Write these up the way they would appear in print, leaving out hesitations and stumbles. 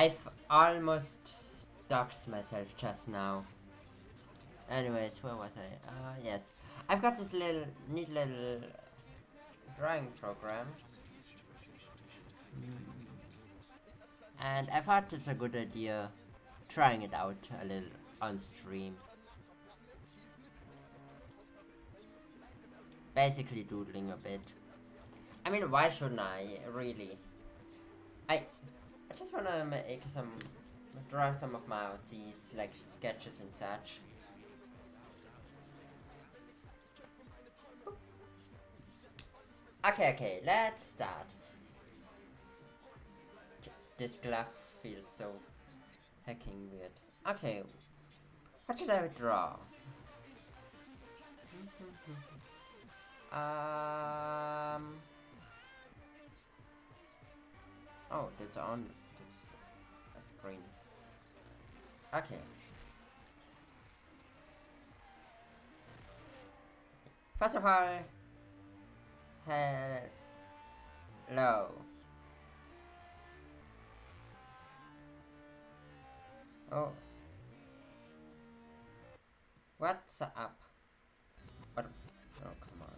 I've almost doxed myself just now. Anyways, where was I? Yes. I've got this neat little drawing program. And I thought it's a good idea trying it out a little on stream. Basically doodling a bit. I mean, why shouldn't I, really? I just wanna make draw some of my OCs, like sketches and such. Okay, let's start. This glove feels so hacking weird. Okay, what should I draw? Oh, that's on this screen. Okay. First of all, hello. Oh. What's up? What? Oh, come on.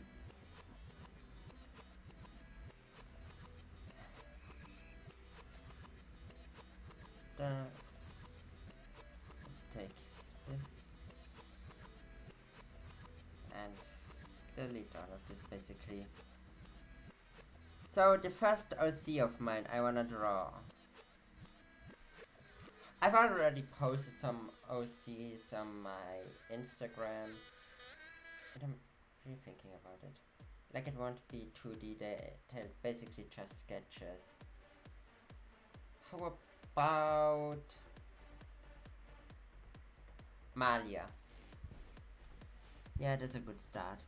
Let's take this and delete all of this basically. So the first OC of mine I wanna draw. I've already posted some OCs on my Instagram. And I'm rethinking about it. Like it won't be 2D, they're basically just sketches. How about Malia? Yeah, that's a good start.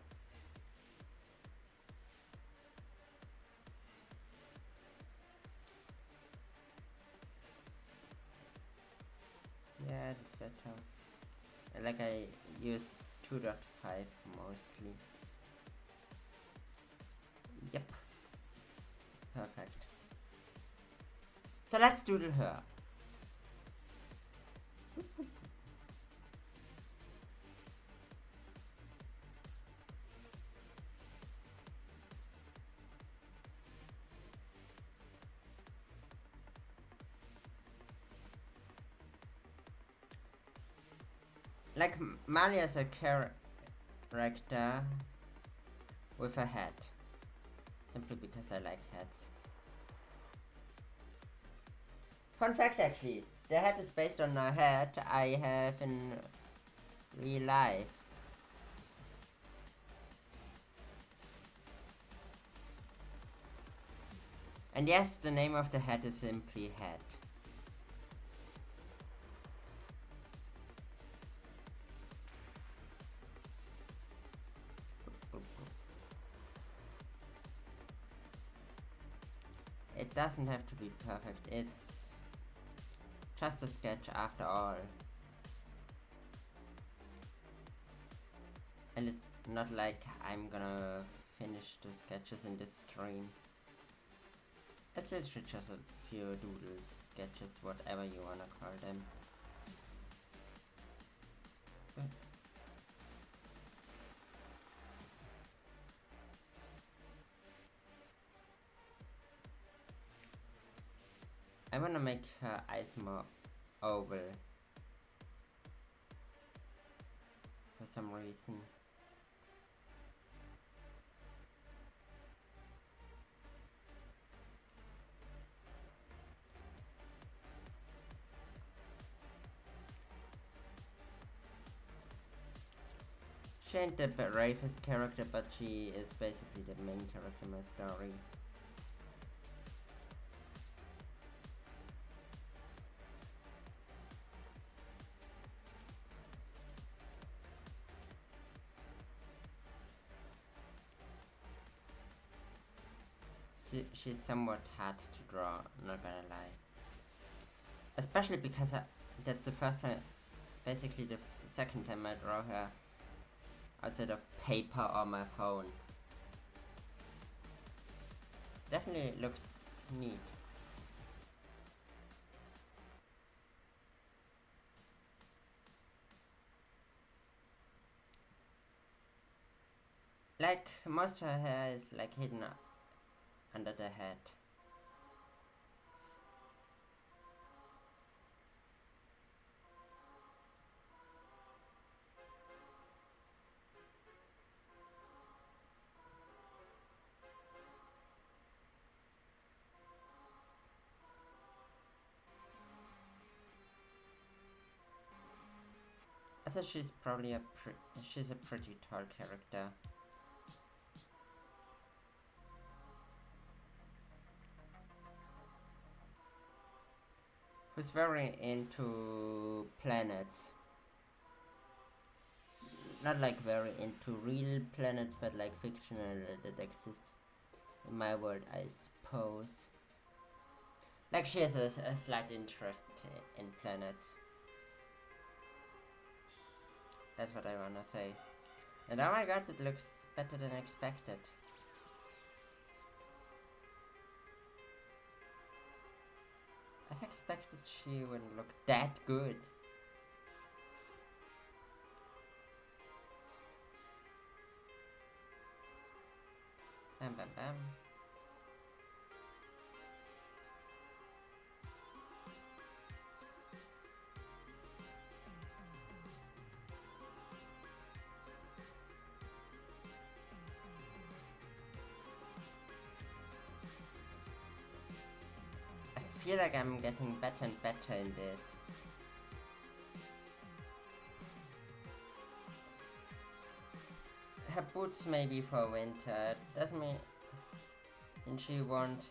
Yeah, that's better. Like I use 2.5 mostly. Yep. Perfect. So let's doodle her. Like Malia is a character with a hat. Simply because I like hats. Fun fact actually, the hat is based on a hat I have in real life. And yes, the name of the hat is simply Hat. It doesn't have to be perfect, it's just a sketch after all. And it's not like I'm gonna finish the sketches in this stream. It's literally just a few doodles, sketches, whatever you wanna call them. I wanna make her eyes more oval for some reason. She ain't the bravest character, but she is basically the main character in my story. She's somewhat hard to draw, not gonna lie. Especially because that's the first time, basically the second time I draw her outside of paper or my phone. Definitely looks neat. Like, most of her hair is like hidden under the head. Also, she's probably she's a pretty tall character. Who's very into planets. Not like very into real planets, but like fictional that exist in my world, I suppose. Like she has a slight interest in planets. That's what I wanna say. And oh my god, it looks better than expected. I expected she wouldn't look that good. Bam bam bam. I feel like I'm getting better and better in this. Her boots may be for winter, doesn't mean she won't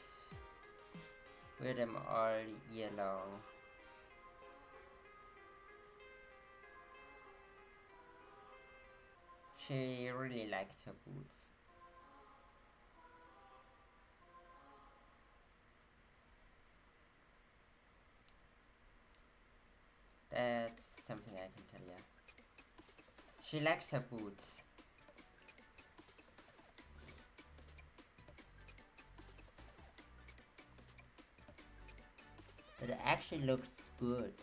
wear them all year long. She really likes her boots. That's something I can tell you. She likes her boots. It actually looks good.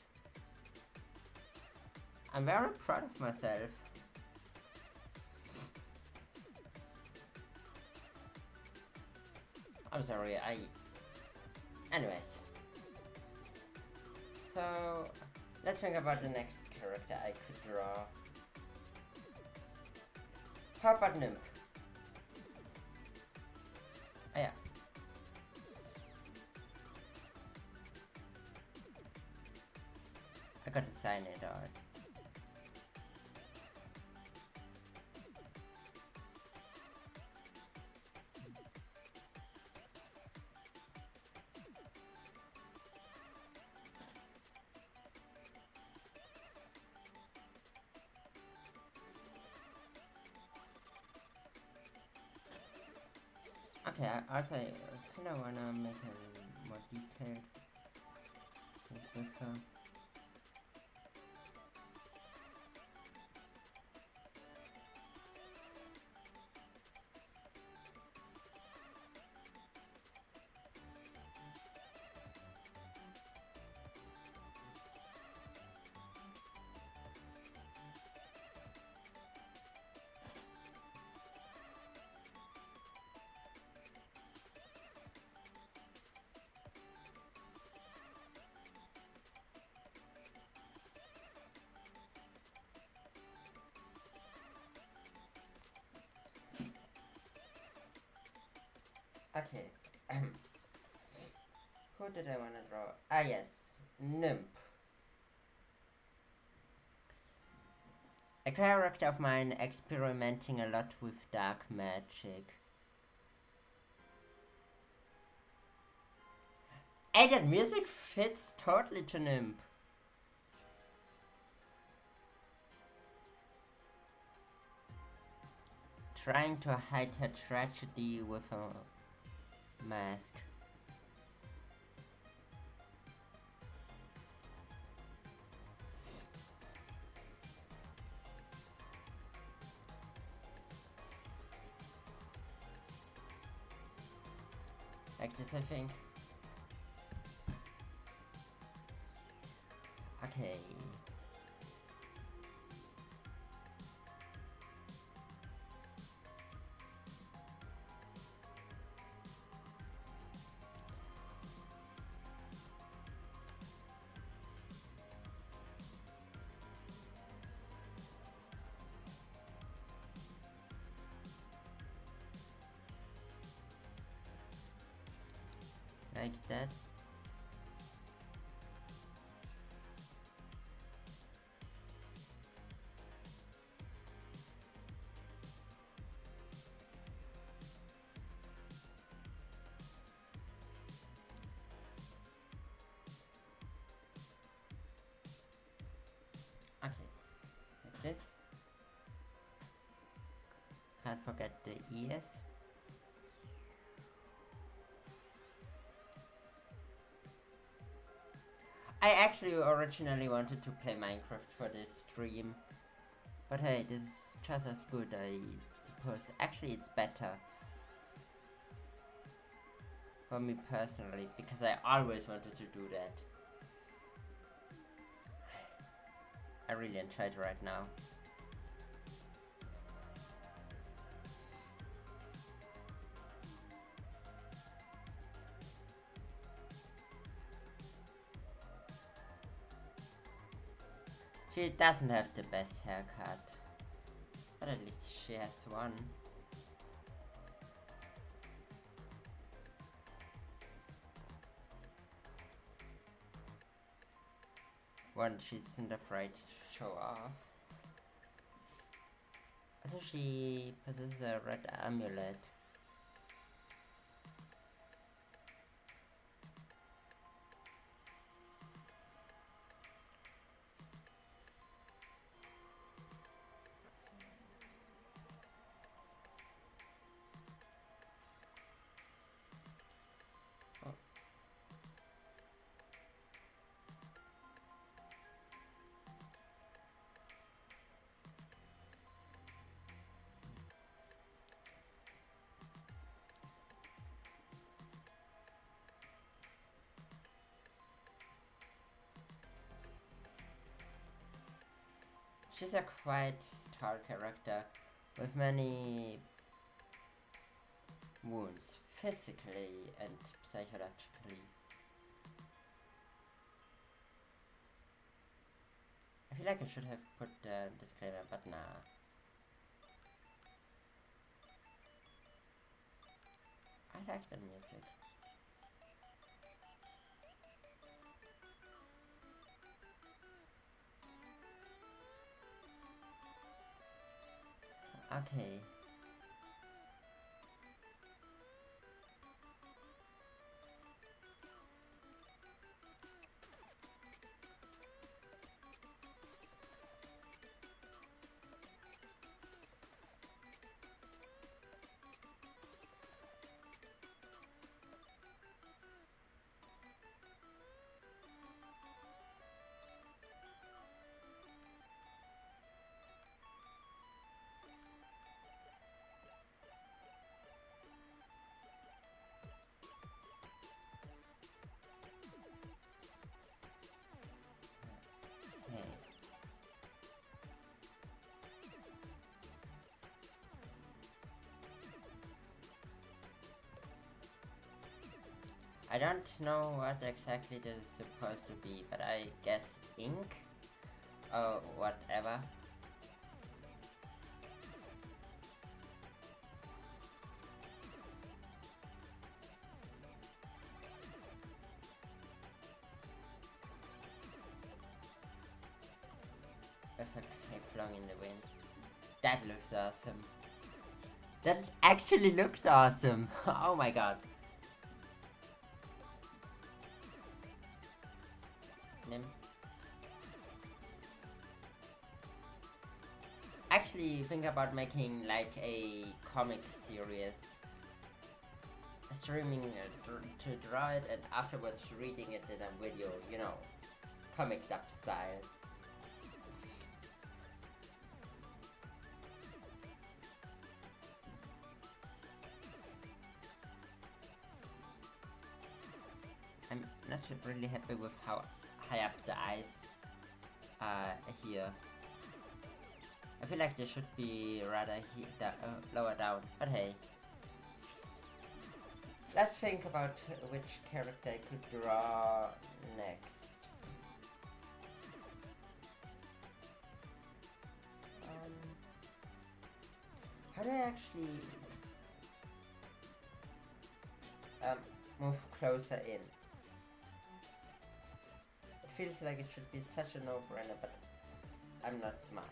I'm very proud of myself. I'm sorry, anyways. So, let's think about the next character I could draw. How about Nymph? Oh yeah. I got to sign it out. Okay, I also kinda wanna make a more detailed with her. Okay. Who did I want to draw? Ah, yes. Nymph. A character of mine experimenting a lot with dark magic. Hey, that music fits totally to Nymph. Trying to hide her tragedy with a mask. Like this, I think. Okay. like that. Okay, like this. Can't forget the ears. I actually originally wanted to play Minecraft for this stream, but hey, this is just as good, I suppose. Actually, it's better for me personally, because I always wanted to do that. I really enjoy it right now. She doesn't have the best haircut, but at least she has one. One she isn't afraid to show off. Also, she possesses a red amulet. Oh. She's a quite tall character with many wounds, physically and psychologically. I feel like I should have put the disclaimer, but nah. I like the music. Okay. Hey. I don't know what exactly this is supposed to be, but I guess ink? Or whatever. With a cape flung in the wind. That looks awesome. That actually looks awesome. Oh my god. Nim. Actually, think about making like a comic series. Streaming to draw it and afterwards reading it in a video, you know, comic dub style. I'm not really happy with how high up the eyes are here. I feel like they should be rather lower down, but hey. Let's think about which character I could draw next. How do I actually... move closer in. It feels like it should be such a no-brainer, but I'm not smart.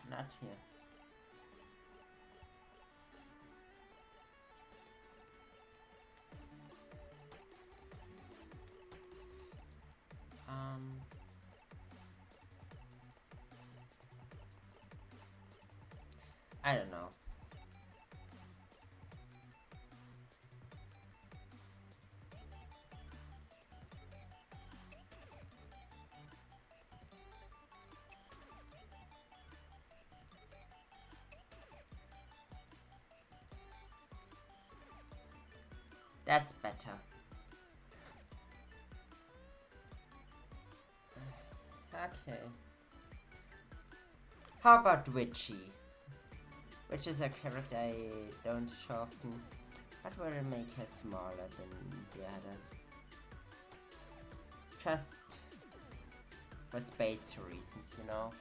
Not here. I don't know. That's better. Okay. How about Witchy? Which is a character I don't show often, but will make her smaller than the others. Just for space reasons, you know?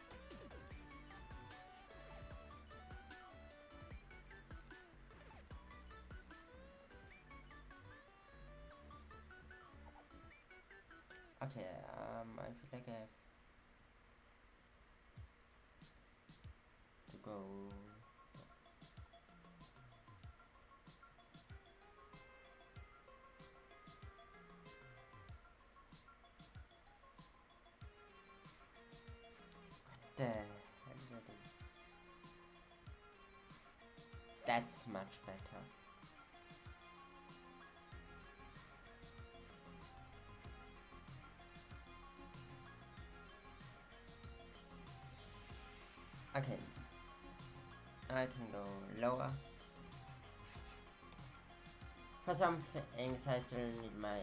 Okay, I feel like I have to go. What the hell did I do? That's much better. Okay, I can go lower. For some things I still need my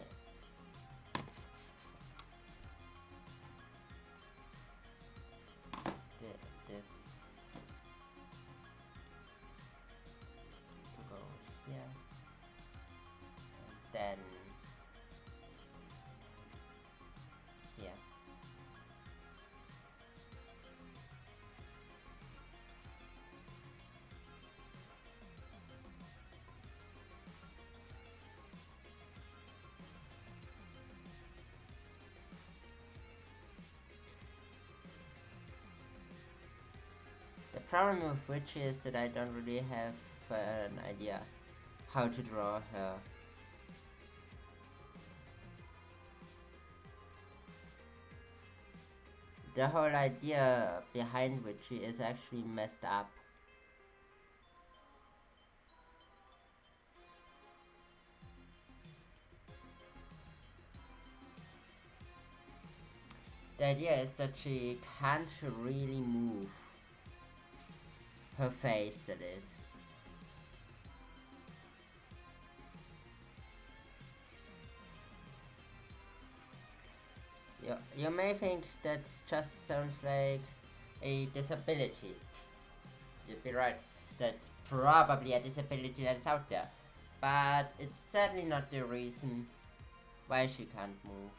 this to go here, and then here. The problem with Witch is that I don't really have an idea how to draw her. The whole idea behind Witchy is actually messed up. The idea is that she can't really move her face, that is. You may think that just sounds like a disability. You'd be right, that's probably a disability that's out there. But it's certainly not the reason why she can't move.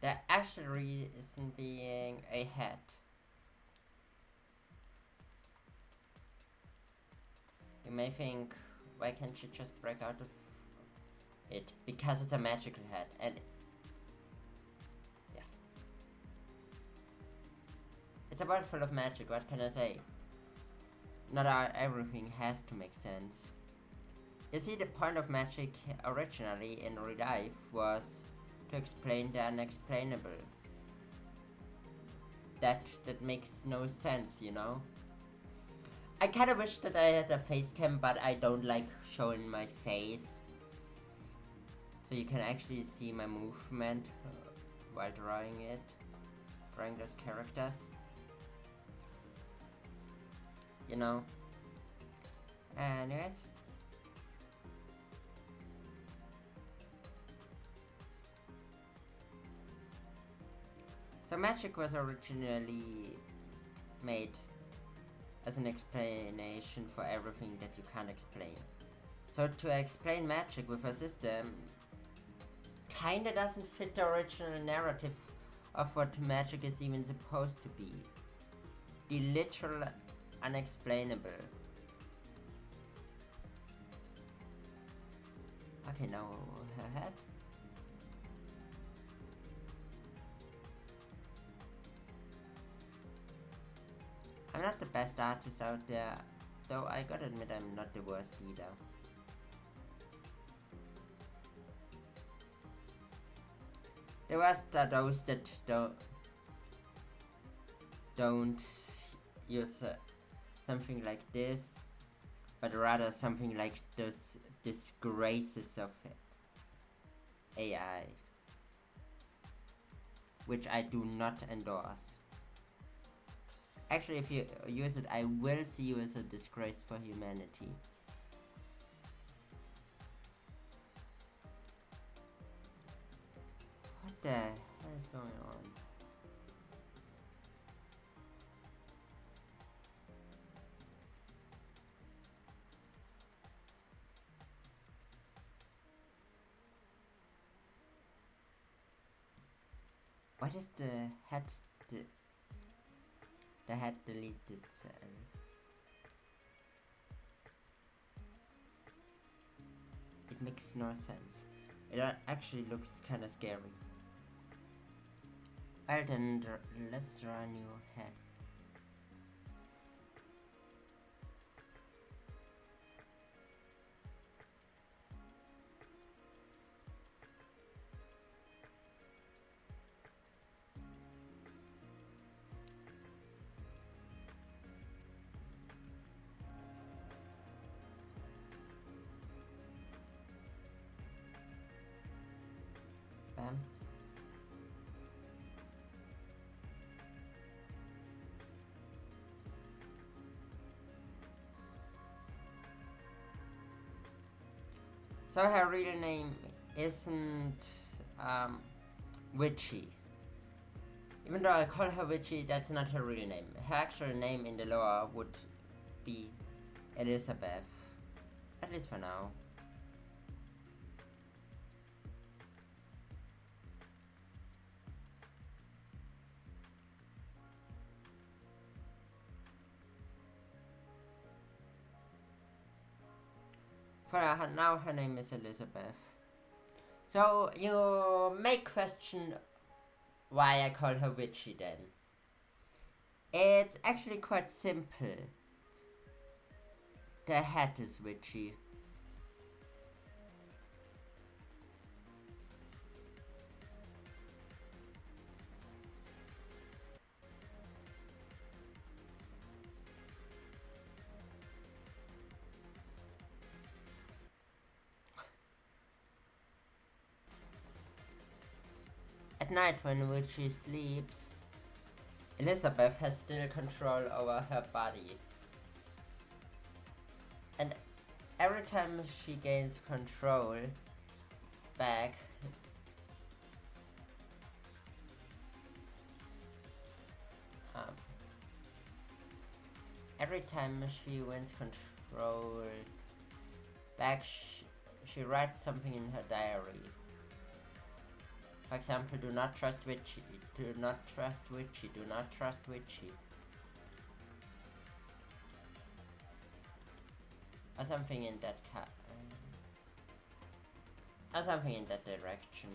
The actual reason being a head. You may think, why can't she just break out of it? Because it's a magical head, and yeah. It's a world full of magic, what can I say? Not everything has to make sense. You see, the point of magic originally in real life was to explain the unexplainable. That makes no sense, you know? I kinda wish that I had a face cam, but I don't like showing my face. So you can actually see my movement while drawing those characters. You know? Anyways. So magic was originally made as an explanation for everything that you can't explain. So to explain magic with a system kinda doesn't fit the original narrative of what magic is even supposed to be. The literal unexplainable. Okay, now her head. I'm not the best artist out there, though I gotta admit I'm not the worst either. The worst are those that don't use something like this, but rather something like those disgraces of AI, which I do not endorse. Actually, if you use it, I will see you as a disgrace for humanity. What the hell is going on? Why does the head the head delete itself? It makes no sense. It actually looks kinda scary. Well then, let's draw a new head. Bam. So her real name isn't Witchy. Even though I call her Witchy, that's not her real name. Her actual name in the lore would be Elizabeth. At least for now. For now, her name is Elizabeth. So you may question why I call her Witchy then. It's actually quite simple. The hat is witchy. At night when Witchy sleeps, Elizabeth has still control over her body. And every time she gains control back, every time she wins control back, she writes something in her diary. For example, do not trust Witchy, do not trust Witchy, do not trust Witchy. Or something in that or something in that direction.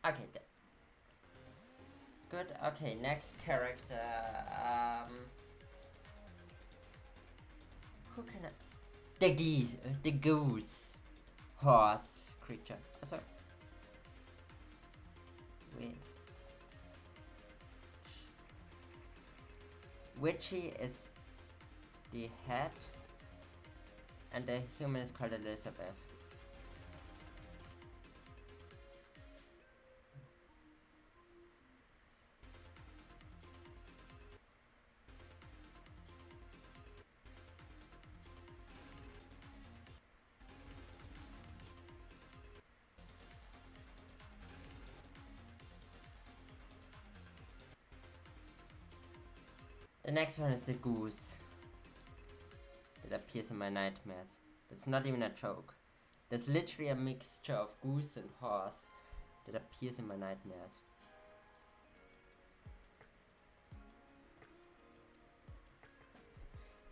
Okay, it's good. Okay, next character. Who can I? The goose, horse creature. Oh, sorry. Wait. Witchy is the head. And the human is called Elizabeth. The next one is the goose that appears in my nightmares. That's not even a joke. There's literally a mixture of goose and horse that appears in my nightmares.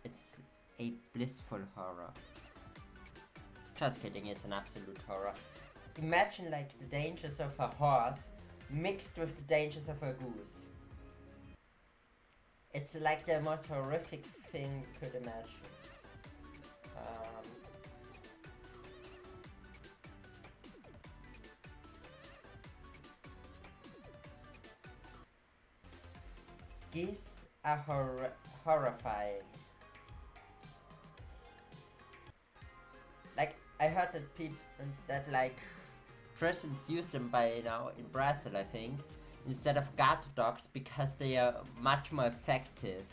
It's a blissful horror. Just kidding, it's an absolute horror. Imagine like the dangers of a horse mixed with the dangers of a goose. It's like the most horrific thing you could imagine. Geese are horrifying. Like, I heard that people, that like, prisons use them by now in Brazil, I think, instead of guard dogs because they are much more effective.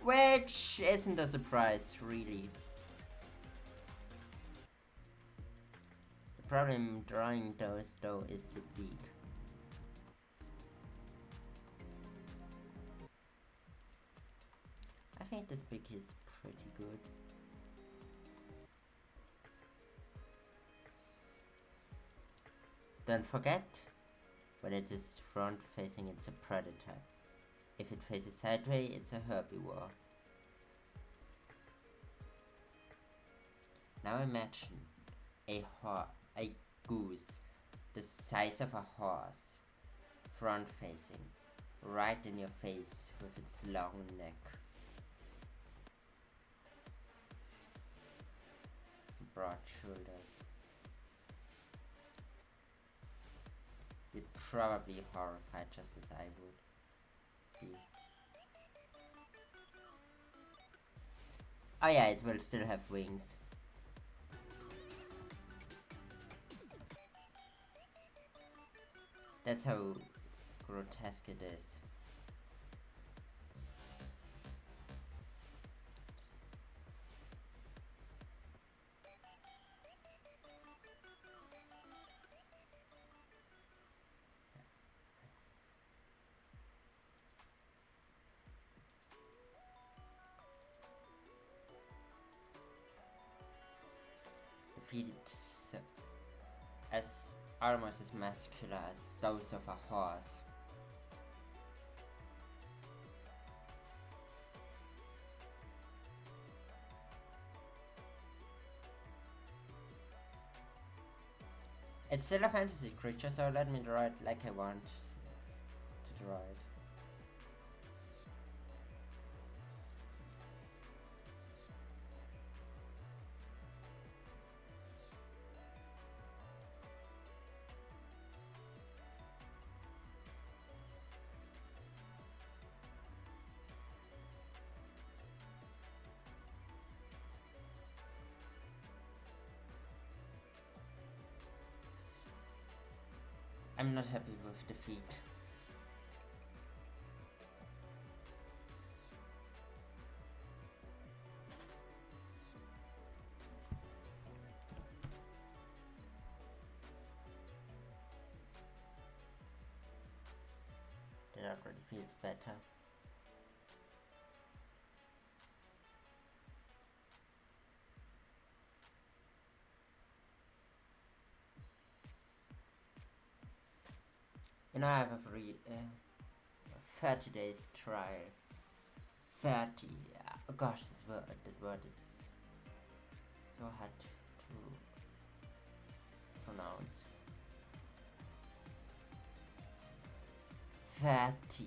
Which isn't a surprise, really. The problem drawing those, though, is the beak. I think this beak is pretty good. Don't forget, when it is front facing, it's a predator. If it faces sideways, it's a herbivore. Now imagine a goose the size of a horse, front facing, right in your face with its long neck. Broad shoulders. You'd probably horrified just as I would be. Oh yeah, it will still have wings. That's how grotesque it is. Feet as almost as muscular as those of a horse. It's still a fantasy creature, so let me draw it like I want to draw it. I'm not happy with the feet. That already feels better. You know, I have a 30 days trial. 30. Oh gosh, that word is so hard to pronounce. 30.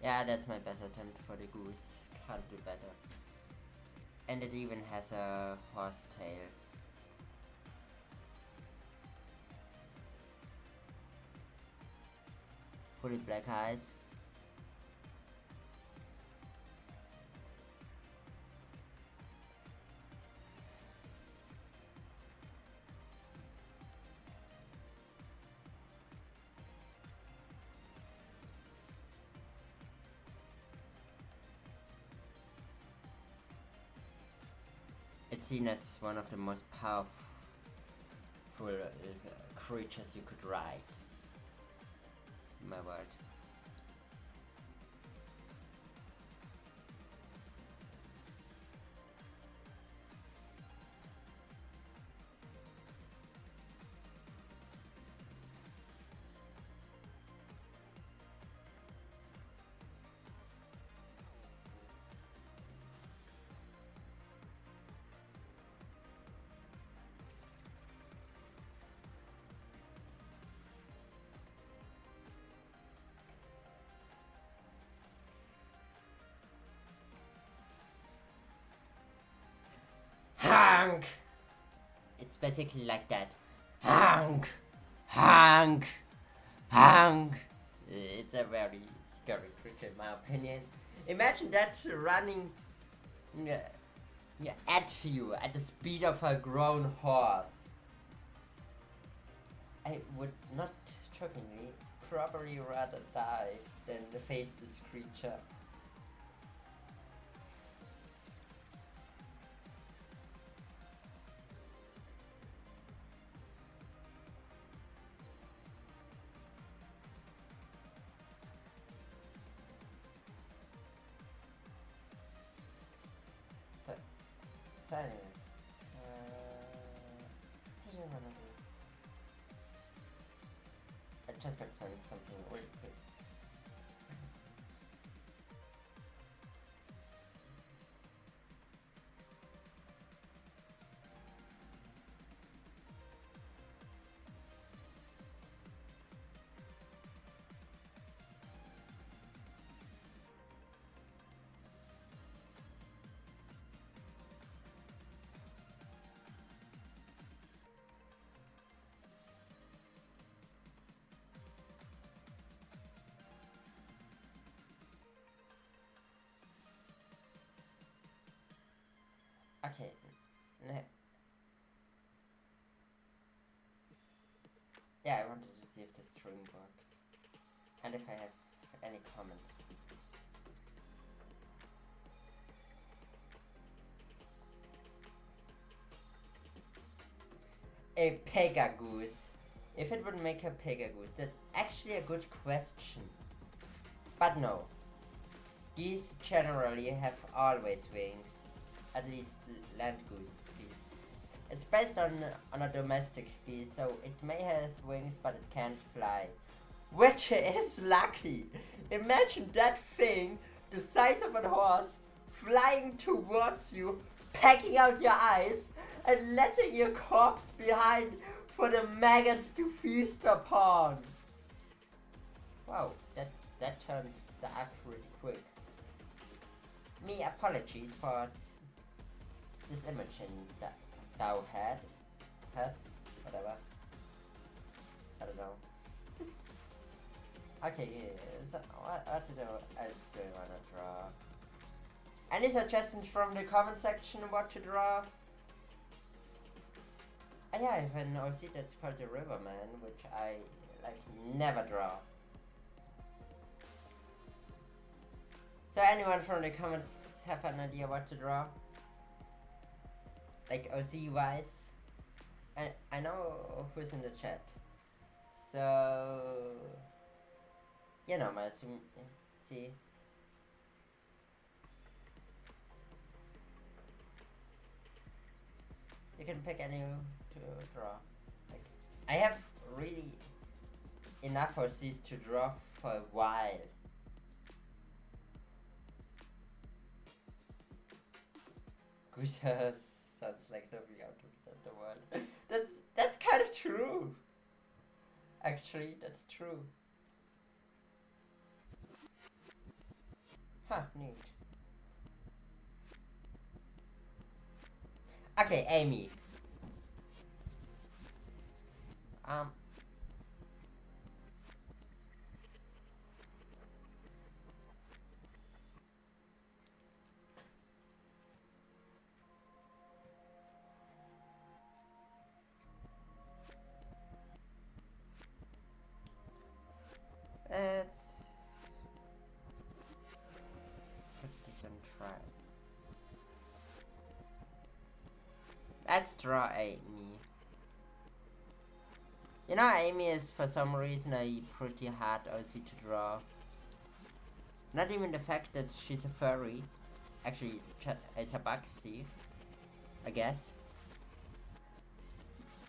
Yeah, that's my best attempt for the goose. Can't do better. And it even has a horse tail. Fully black eyes. seen as one of the most powerful creatures you could ride. My word. Honk! It's basically like that. Honk! Honk! Honk! It's a very scary creature in my opinion. Imagine that running at you at the speed of a grown horse. I would not, shockingly, probably rather die than face this creature. So anyways, what do you wanna do? I just got sent something really quick. Okay, yeah, I wanted to see if the string works and if I have any comments. A pegagoose. If it would make a pegagoose, that's actually a good question. But no. Geese generally have always wings. At least land goose geese. It's based on a domestic geese, so it may have wings but it can't fly. Which is lucky. Imagine that thing, the size of a horse, flying towards you, pecking out your eyes, and letting your corpse behind for the maggots to feast upon. Wow, that turned dark really quick. Me apologies for this image in thou had, whatever. I don't know. Okay, so what else do you wanna draw? Any suggestions from the comment section what to draw? And yeah, I have an OC that's called the Riverman, which I like never draw. So anyone from the comments have an idea what to draw? Like OC wise? I know who's in the chat. So you know, my see. You can pick any to draw. Like I have really enough OCs to draw for a while. Gushers sounds like something out of the world. That's kind of true. Actually, that's true. Huh, neat. Okay, Amy. Let's put this on try. Let's draw Amy. You know, Amy is for some reason a pretty hard OC to draw. Not even the fact that she's a furry. Actually, a tabaxi, I guess.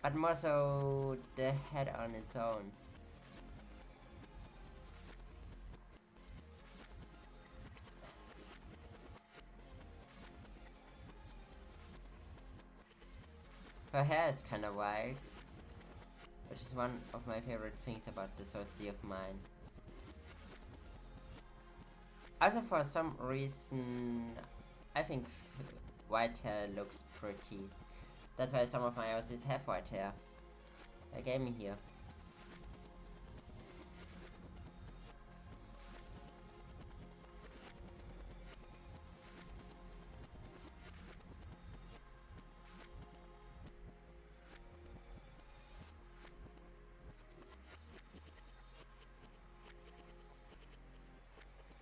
But more so the head on its own. Her hair is kinda wild, which is one of my favorite things about this OC of mine. Also, for some reason, I think white hair looks pretty. That's why some of my OCs have white hair. Like Amy here.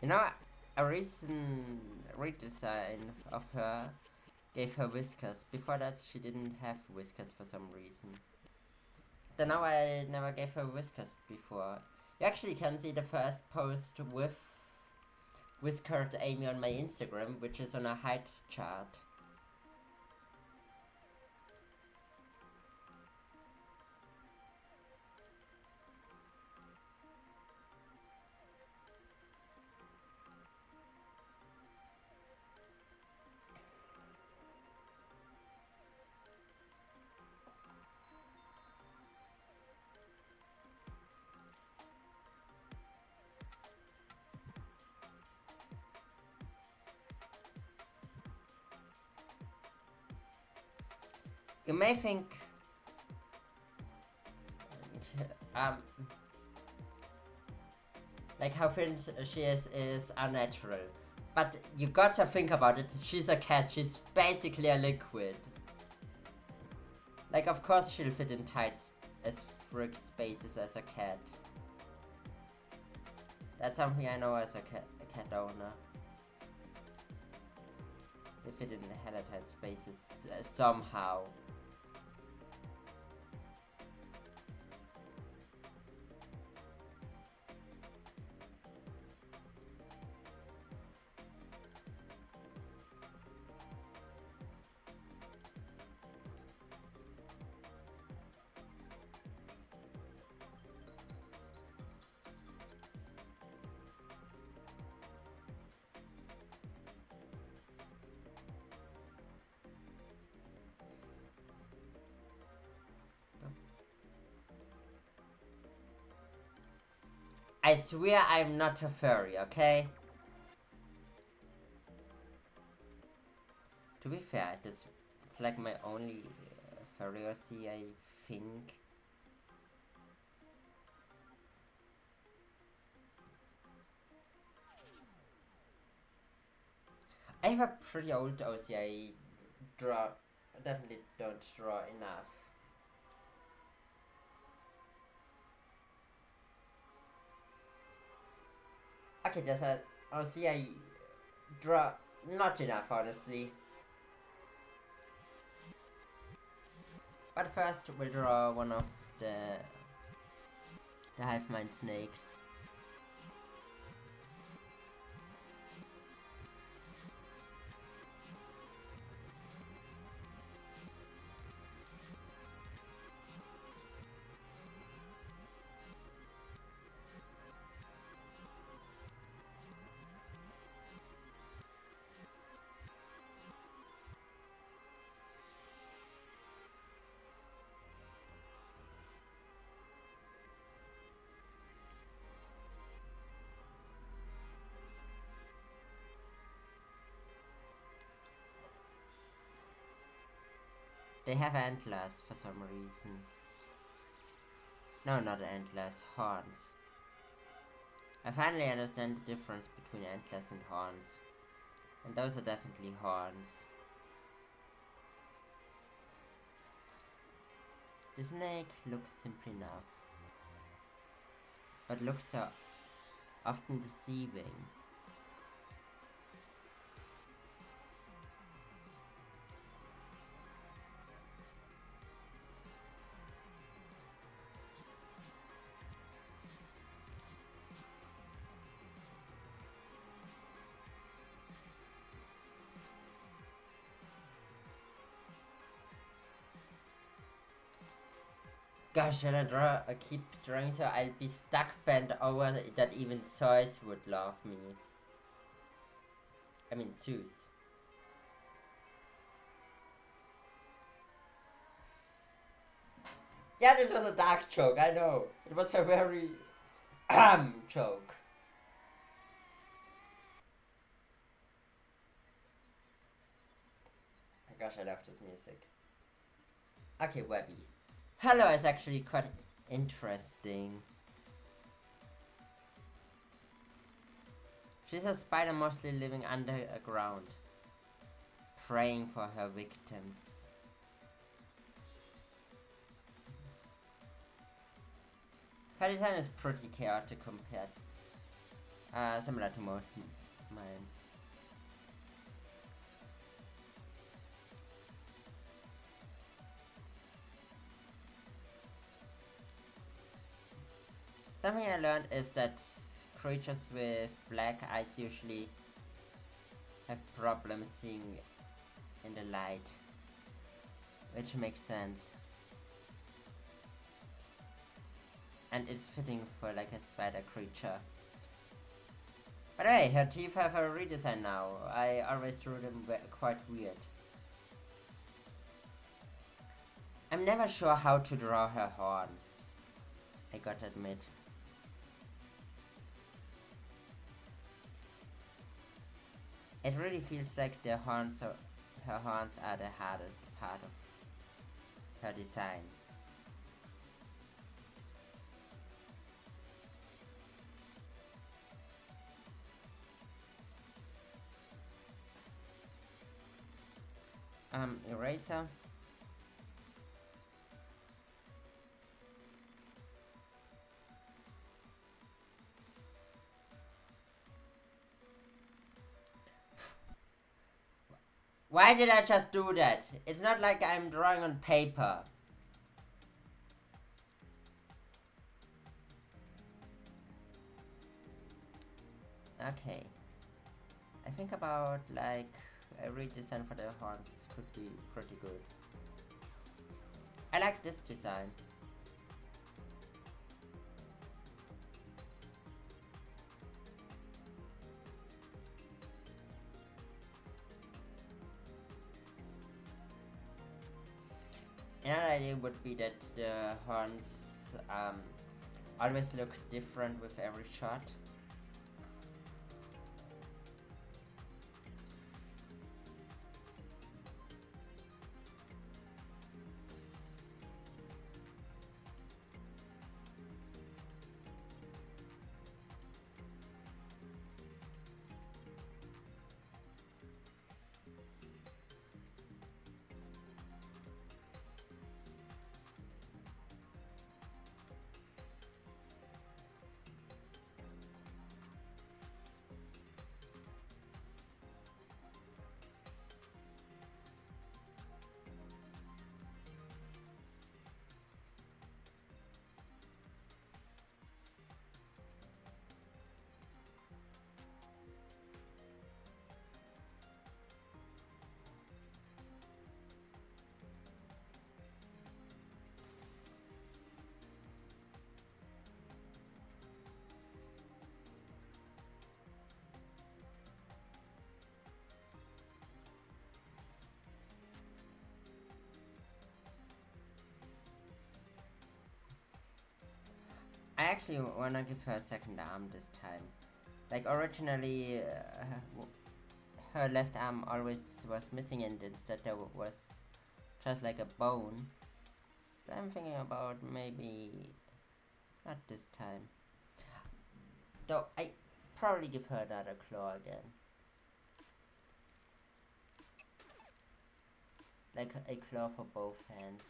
You know, a recent redesign of her gave her whiskers. Before that, she didn't have whiskers for some reason. Then now I never gave her whiskers before. You actually can see the first post with whiskered Amy on my Instagram, which is on a height chart. You may think like how thin she is unnatural. But you gotta think about it, she's a cat, she's basically a liquid. Like, of course she'll fit in tight as frick spaces as a cat. That's something I know as a cat owner. They fit in the hella tight spaces somehow. I swear I'm not a furry, okay? To be fair, it's like my only furry OC, I think. I have a pretty old OC, I definitely don't draw enough. Okay, there's a OC I draw not enough, honestly. But first we'll draw one of the hive mind snakes. They have antlers for some reason. No, not antlers, horns. I finally understand the difference between antlers and horns. And those are definitely horns. The snake looks simple enough, but looks so often deceiving. Gosh, should I keep drawing so I'll be stuck bent over that even Zeus would love me. I mean Zeus. Yeah, this was a dark joke, I know. It was a very joke. Gosh, I love this music. Okay, Webby. Hello is actually quite interesting. She's a spider mostly living underground, preying for her victims. Her design is pretty chaotic compared, similar to most mine. Something I learned is that creatures with black eyes usually have problems seeing in the light, which makes sense. And it's fitting for like a spider creature. But hey, her teeth have a redesign now. I always drew them quite weird. I'm never sure how to draw her horns, I gotta admit. It really feels like her horns are the hardest part of her design. Eraser. Why did I just do that? It's not like I'm drawing on paper. Okay. I think about like a redesign for the horns could be pretty good. I like this design. Another idea would be that the horns always look different with every shot. I actually wanna give her a second arm this time. Like originally, her left arm always was missing and instead there was just like a bone. But I'm thinking about maybe not this time. Though I probably give her another claw again. Like a claw for both hands.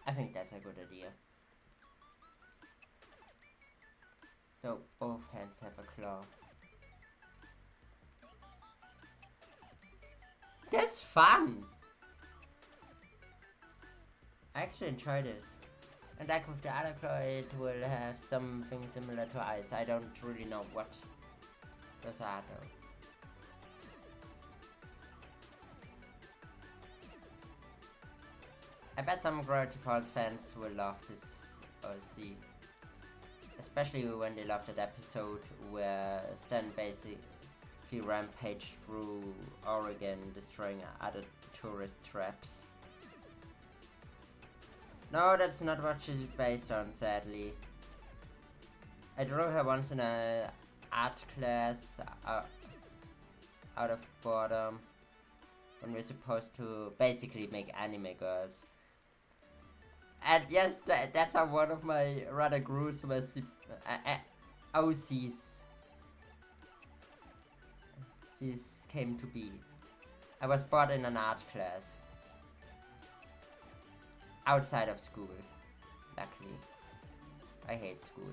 I think that's a good idea. So both hands have a claw. That's fun! I actually enjoy this. And like with the other claw, it will have something similar to ice. I don't really know what those are though. I bet some Gravity Falls fans will love this OC. Especially when they loved that episode where Stan basically rampaged through Oregon, destroying other tourist traps. No, that's not what she's based on, sadly. I drew her once in a art class out of boredom when we're supposed to basically make anime girls. And yes, that's how one of my rather gruesome OCs came to be. I was brought in an art class. Outside of school, luckily. I hate school.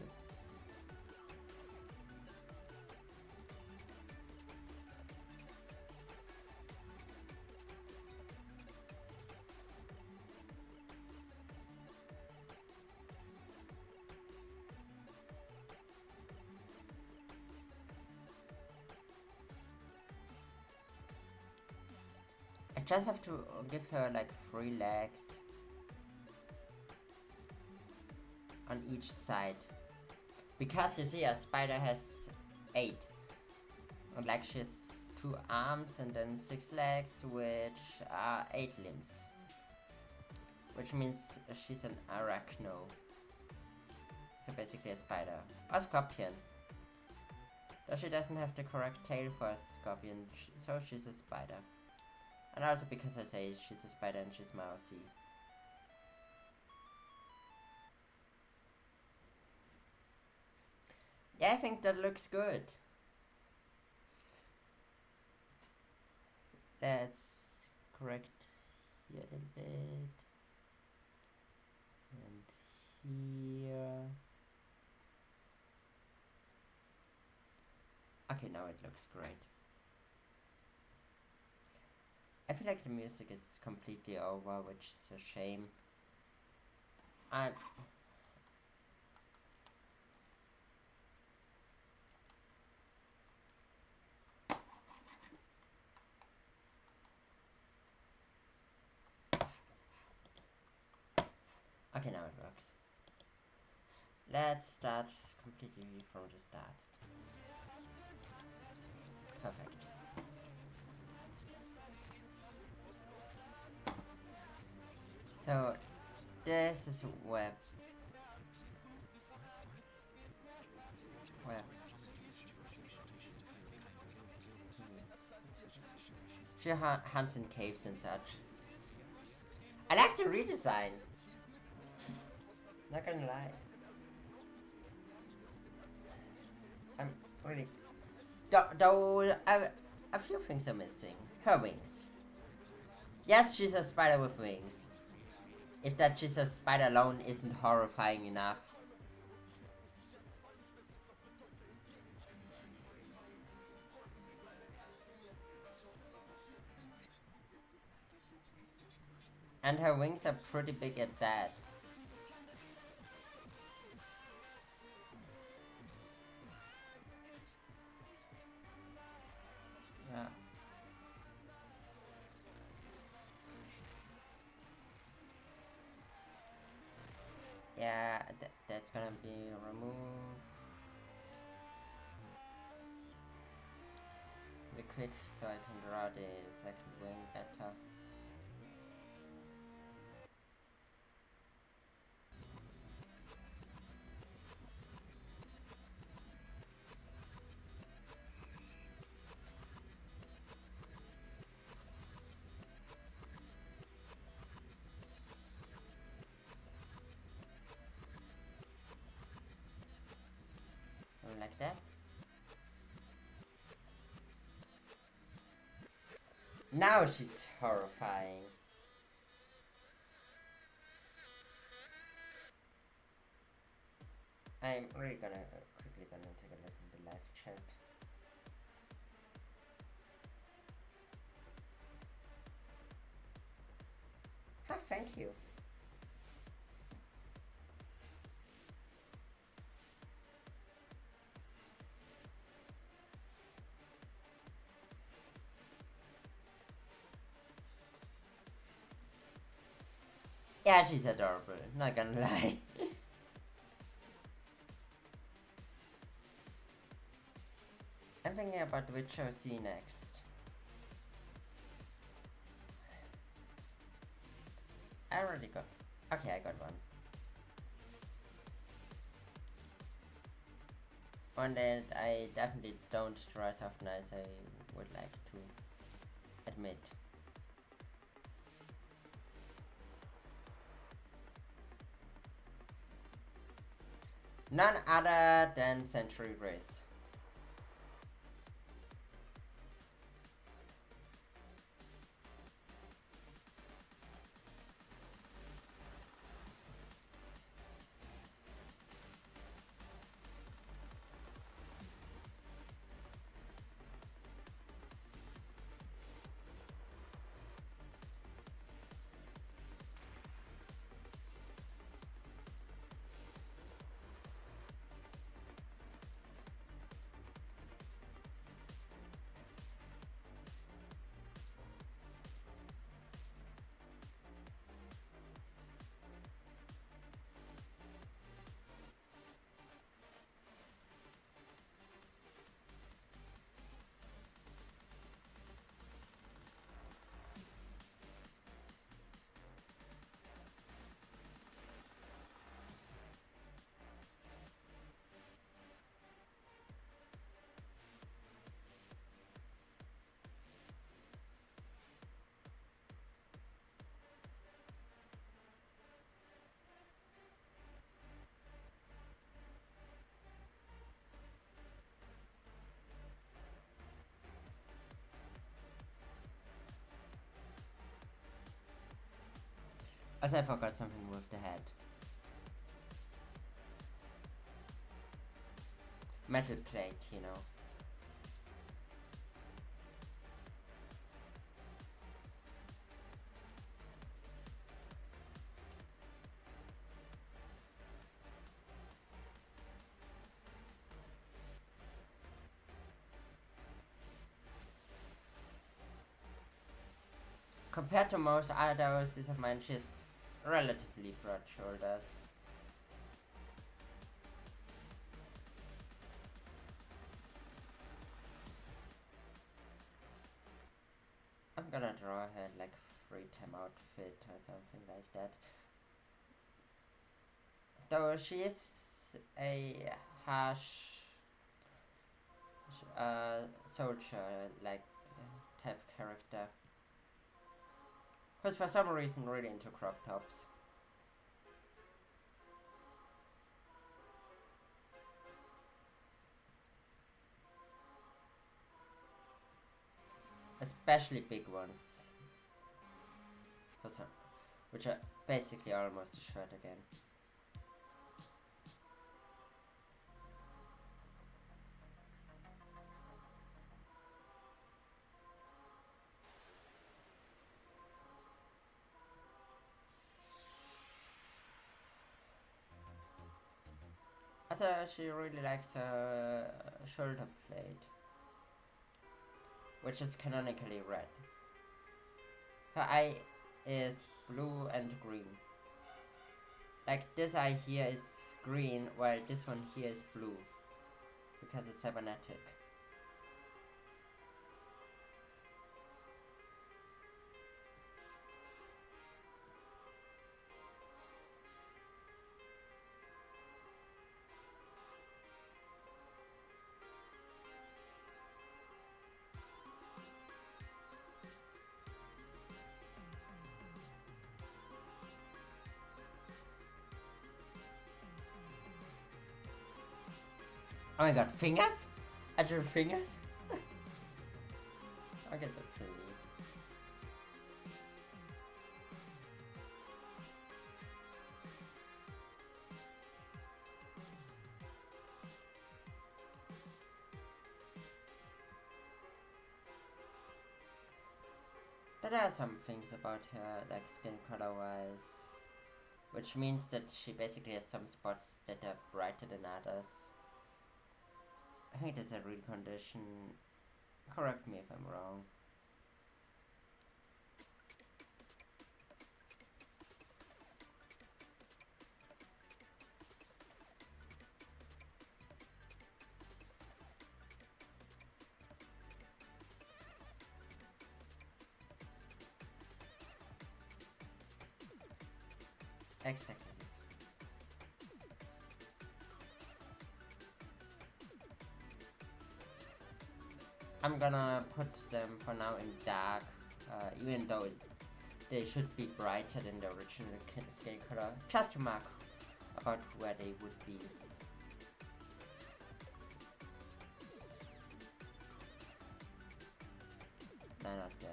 I just have to give her like 3 legs on each side, because you see a spider has 8, and like she has 2 arms and then 6 legs, which are 8 limbs, which means she's an arachno, so basically a spider or scorpion, though she doesn't have the correct tail for a scorpion, so she's a spider. And also because I say she's a spider and she's mousy. Yeah, I think that looks good. Let's correct here a little bit. And here. Okay, now it looks great. I feel like the music is completely over, which is a shame. Okay, now it works. Let's start completely from the start. Perfect. So, this is web. She hunts in caves and such. I like the redesign. Not gonna lie. I'm really... Though a few things are missing. Her wings. Yes, she's a spider with wings. If that she's a spider alone isn't horrifying enough. And her wings are pretty big at that. Yeah. Yeah, that's gonna be removed. Be quick so I can draw the second wing better. Like that. Now she's horrifying. I'm really quickly gonna take a look in the live chat. Ah, thank you. Yeah, she's adorable, not gonna lie. I'm thinking about which OC next. I already got... Okay, I got one. One that I definitely don't try as often as I would like to admit. None other than Century Race. Also, I forgot something with the head. Metal plate, you know. Compared to most other OCs of mine, she has relatively broad shoulders. I'm gonna draw her like free time outfit or something like that. Though she is a harsh soldier like type character, who's for some reason really into crop tops. Especially big ones. For some, which are basically almost a shirt again. Also, she really likes her shoulder plate, which is canonically red. Her eye is blue and green. Like this eye here is green, while this one here is blue, because it's cybernetic. Oh my god, fingers? I drew fingers? Okay, that's silly. But there are some things about her, like skin color wise, which means that she basically has some spots that are brighter than others. I think that's a real condition. Correct me if I'm wrong. Exactly. I'm gonna put them for now in dark, even though they should be brighter than the original skin color, just to mark about where they would be. No, not there.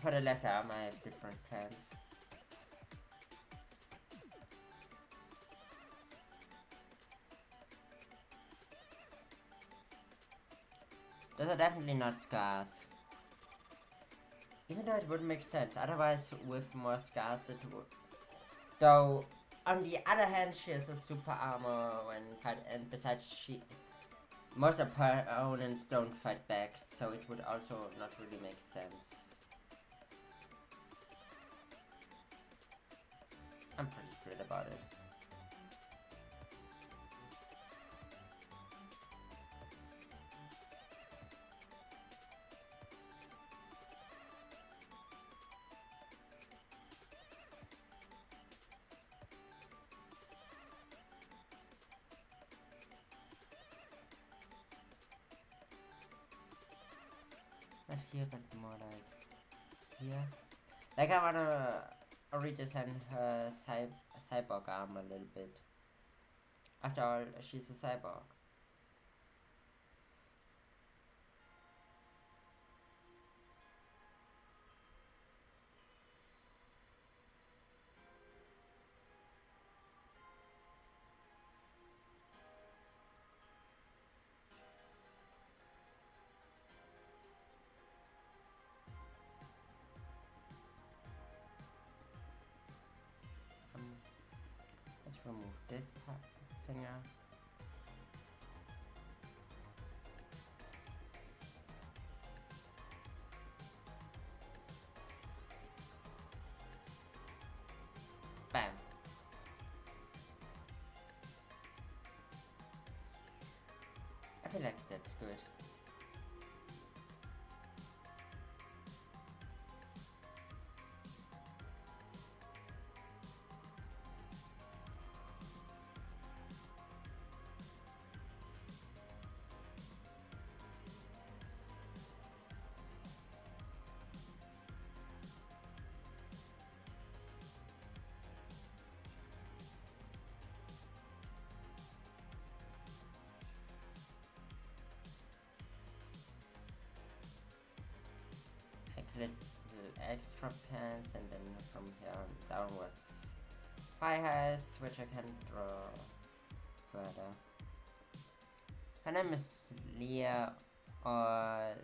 For the left arm, I have different plans. Those are definitely not scars. Even though it would make sense, otherwise with more scars it would. Though, on the other hand, she has a super armor when fight, and besides most of her opponents don't fight back, so it would also not really make sense. I'm pretty split about it. Not here, but more like here. Like I wanna redesign her cyborg arm a little bit. After all, she's a cyborg. Let's remove this finger. Bam. I feel like that's good. Little extra pants, and then from here on downwards high highs, which I can draw further. Her name is Leah or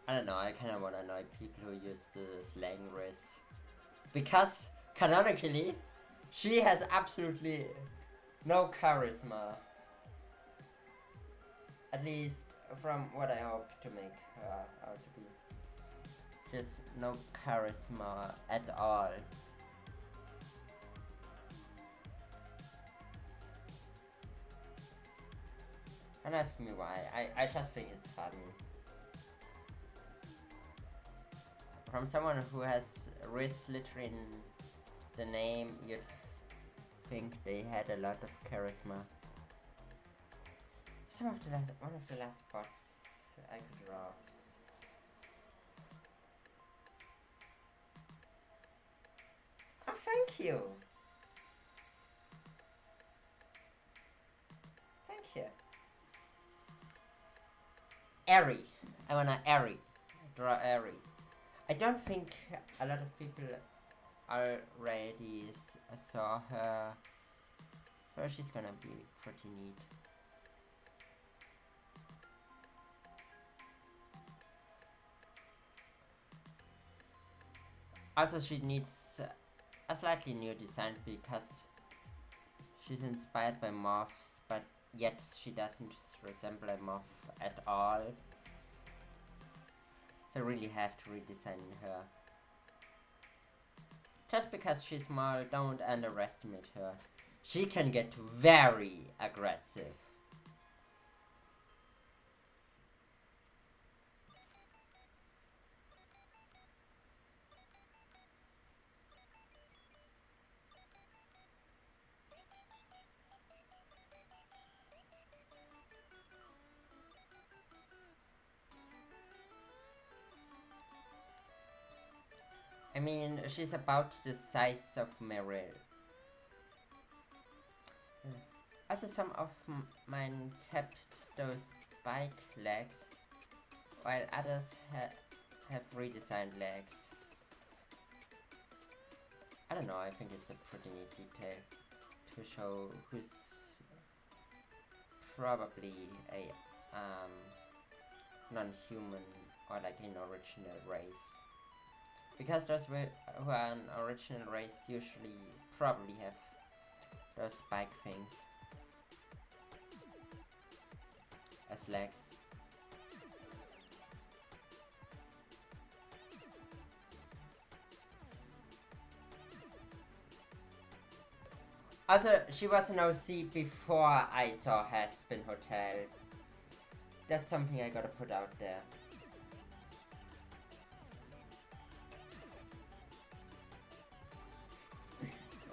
I don't know, I kinda wanna annoy people who use the slang race. Because, canonically, she has absolutely no charisma. At least from what I hope to make her out to be. Just no charisma at all. Don't ask me why, I just think it's fun. From someone who has Riz literally in the name, you'd think they had a lot of charisma. One of the last spots I could draw. Oh, thank you! Thank you. Airy. I wanna airy. Draw airy. I don't think a lot of people already saw her, so she's gonna be pretty neat. Also, she needs a slightly new design because she's inspired by moths, but yet she doesn't resemble a moth at all. So I really have to redesign her. Just because she's small, don't underestimate her. She can get very aggressive. I mean, she's about the size of Meryl. Also, some of mine kept those spike legs, while others have redesigned legs. I don't know, I think it's a pretty neat detail to show who's probably a non-human or like an original race. Because those who are an original race usually probably have those spike things as legs. Also, she was an OC before I saw Haspin Hotel. That's something I gotta put out there.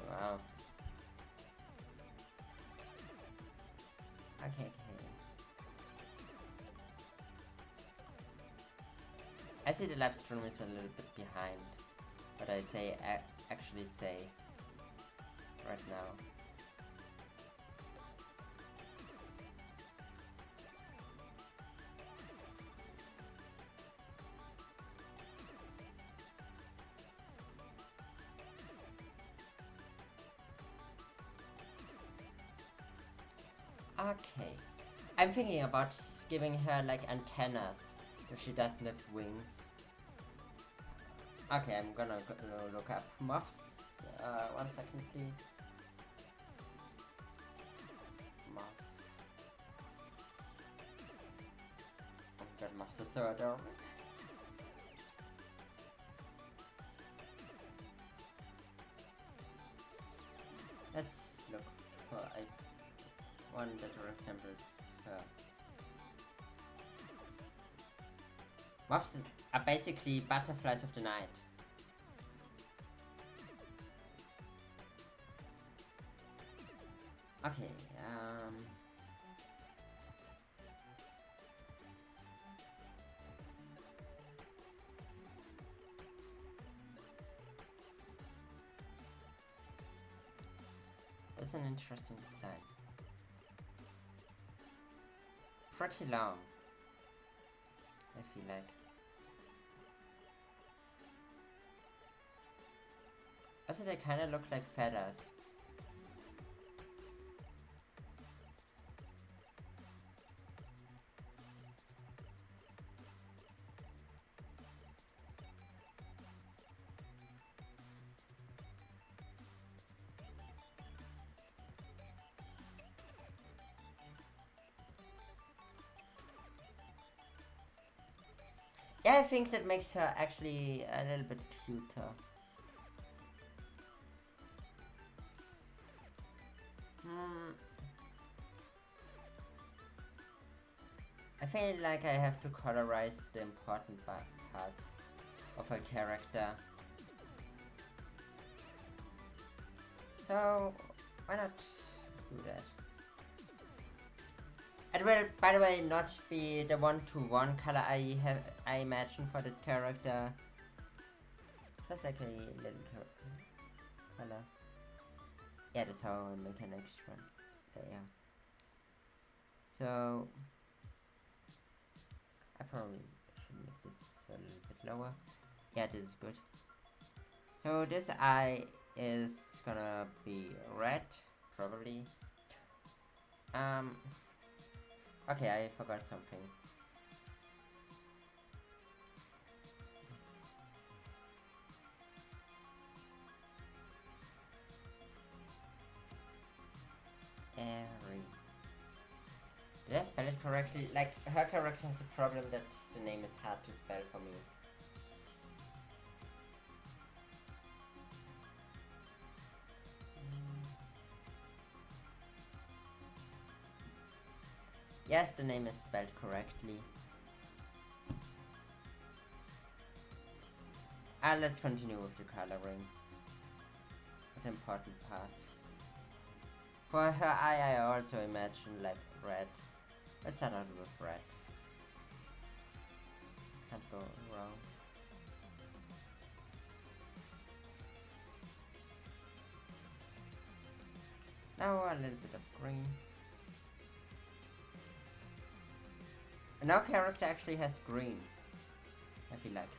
Wow. Okay. I see the live stream is a little bit behind, but I say actually say right now. Okay, I'm thinking about giving her like antennas if she doesn't have wings. Okay, I'm gonna look up mobs. 1 second, please. Mob. Oh my god, mobs are so adorable. Let's look for one that resembles her. Mobs are basically butterflies of the night. Okay, that's an interesting design. Pretty long, I feel like. Also, they kind of look like feathers. Yeah, I think that makes her actually a little bit cuter. I feel like I have to colorize the important parts of a character. So, why not do that? It will, by the way, not be the one-to-one color I imagine for the character. Just like a little color. Yeah, that's how I make an extra layer. So I probably should make this a little bit lower. Yeah, this is good. So this eye is gonna be red, probably. Okay, I forgot something. Did I spell it correctly? Like, her character has a problem that the name is hard to spell for me. Yes, the name is spelled correctly. Let's continue with the coloring. With important parts. For her eye, I also imagine like red. Let's start out with red. Can't go wrong. Now a little bit of green. And our character actually has green. I feel like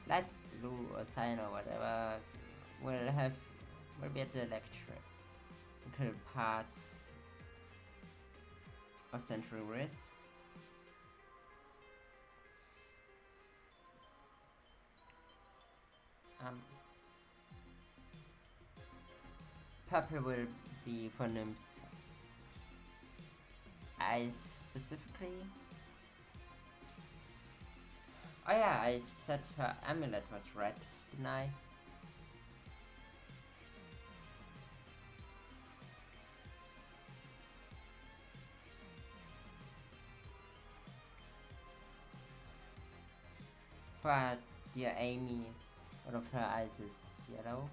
light blue or cyan or whatever will be at the electrical parts of Century Risk. Purple will be for Nymph's eyes specifically. Oh yeah, I said her amulet was red, didn't I? For dear Amy, one of her eyes is yellow.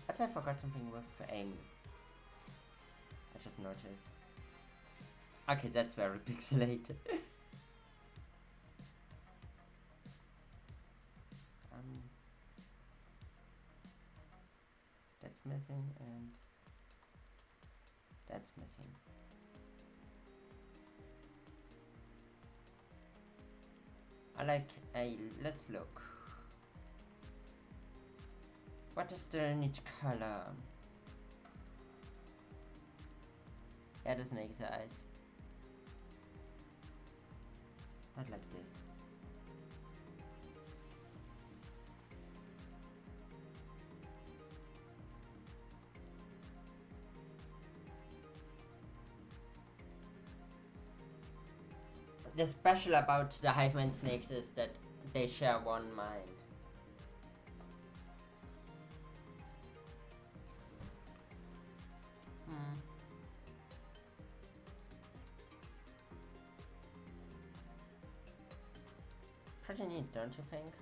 Also, I forgot something with Amy. I just noticed. Okay, that's very pixelated. That's missing and that's missing. Let's look. What is the neat color? Yeah, the snake's eyes. Not like this. The special about the hiveman snakes is that they share one mind. Pretty neat, don't you think?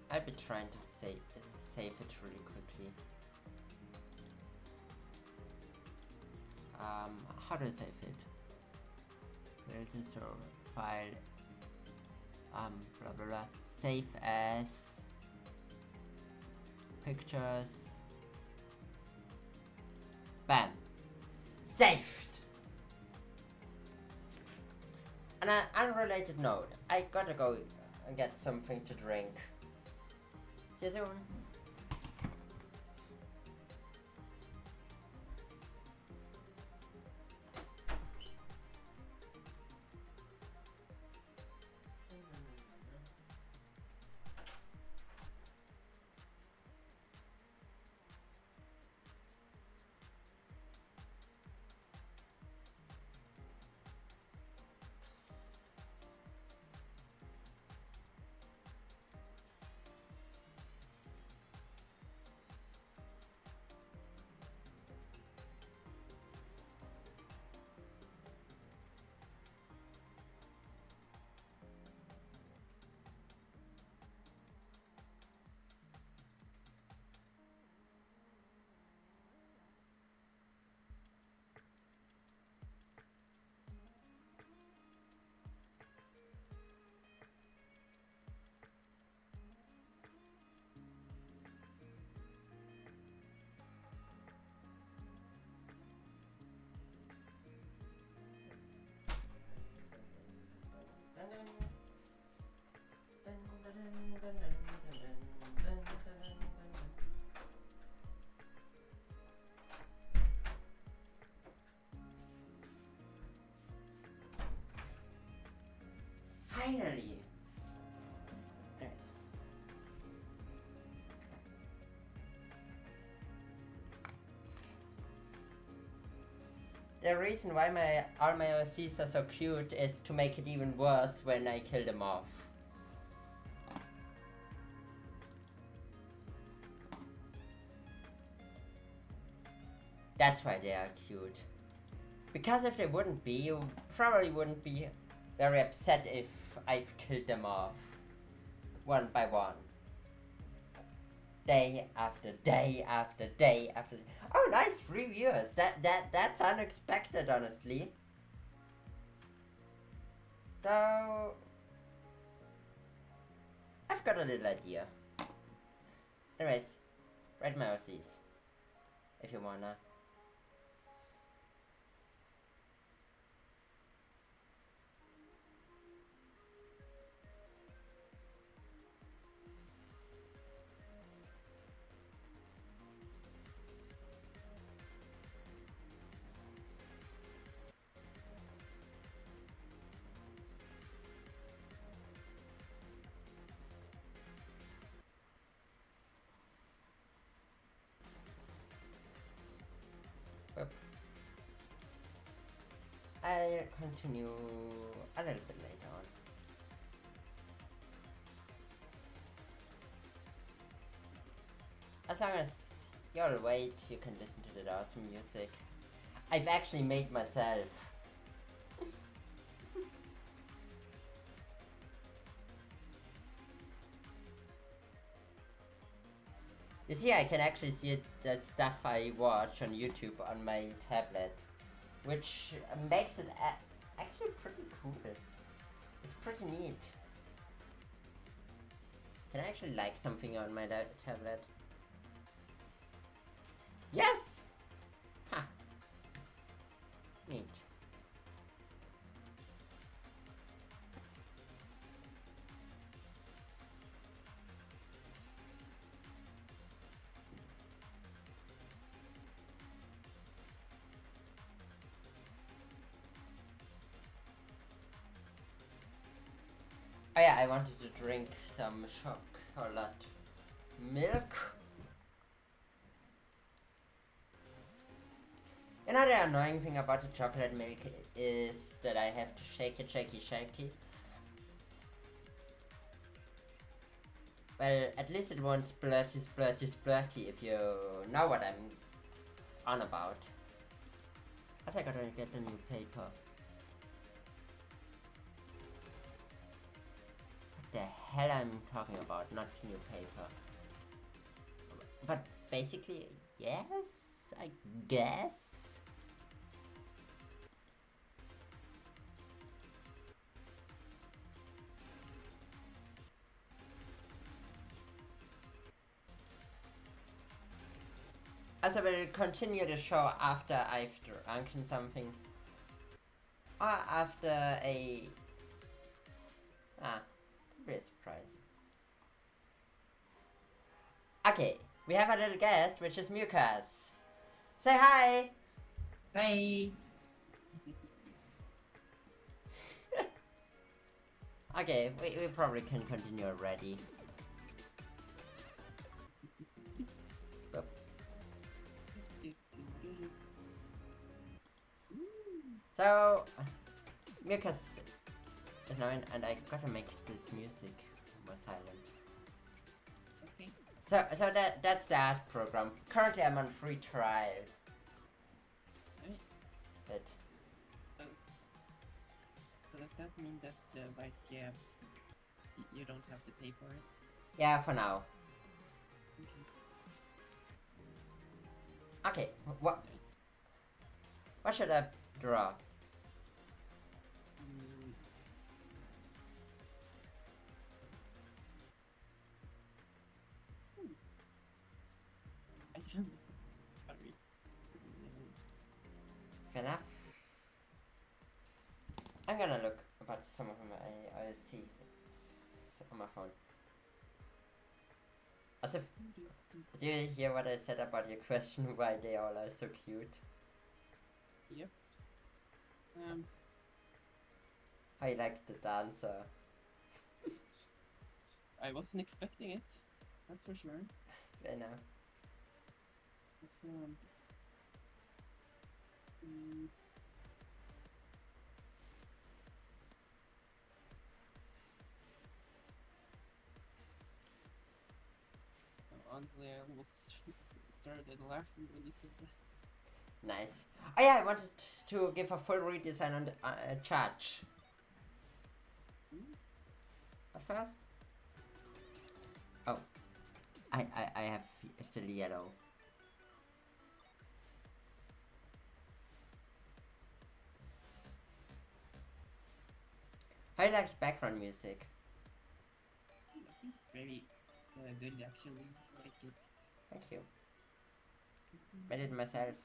I'll be trying to save it really quickly. How do I save it? There's this file. Blah blah blah. Save as pictures. Bam. Saved! On an unrelated note, I gotta go and get something to drink. See you soon. Finally! Nice. the reason why all my OCs are so cute is to make it even worse when I kill them off. That's why they are cute. Because if they wouldn't be, you probably wouldn't be very upset if I've killed them off. One by one. Day after day after day after day. Oh, nice, 3 viewers. That's unexpected, honestly. So I've got a little idea. Anyways, write my OCs if you wanna. I'll continue a little bit later on. As long as you'll wait, you can listen to the dance music. I've actually made myself. You see, I can actually see that stuff I watch on YouTube on my tablet, which makes it actually pretty cool. It's pretty neat. Can I actually like something on my tablet? Yes! Ha! Neat. Oh yeah, I wanted to drink some chocolate milk. Another annoying thing about the chocolate milk is that I have to shake it, shake it. Well, at least it won't splurty if you know what I'm on about. Also, I gotta get the new paper. What the hell I'm talking about, not new paper. But basically, yes, I guess. Also, we'll continue the show after I've drunken something. Or after a... be a surprise. Okay, we have a little guest, which is Mucus. Say hi! Hi! Okay, we probably can continue already. So, Mucus is now in, and I gotta make this music more silent. Okay. So that's the art program. Currently I'm on free trial. Nice. But So does that mean that you don't have to pay for it? yeah, for now. Okay, what should I draw? I can't. Sorry. Fair enough. I'm gonna look about some of my IOC on my phone. Also, did you hear what I said about your question why they all are so cute? Yep. How you like the dancer? I wasn't expecting it. That's for sure. I know. It's Honestly, I almost started laughing when you said that. Nice. Oh yeah, I wanted to give a full redesign on the charge. But first, oh, I have still yellow. I like background music. I think it's very good actually. I like it. Thank you. Made it myself.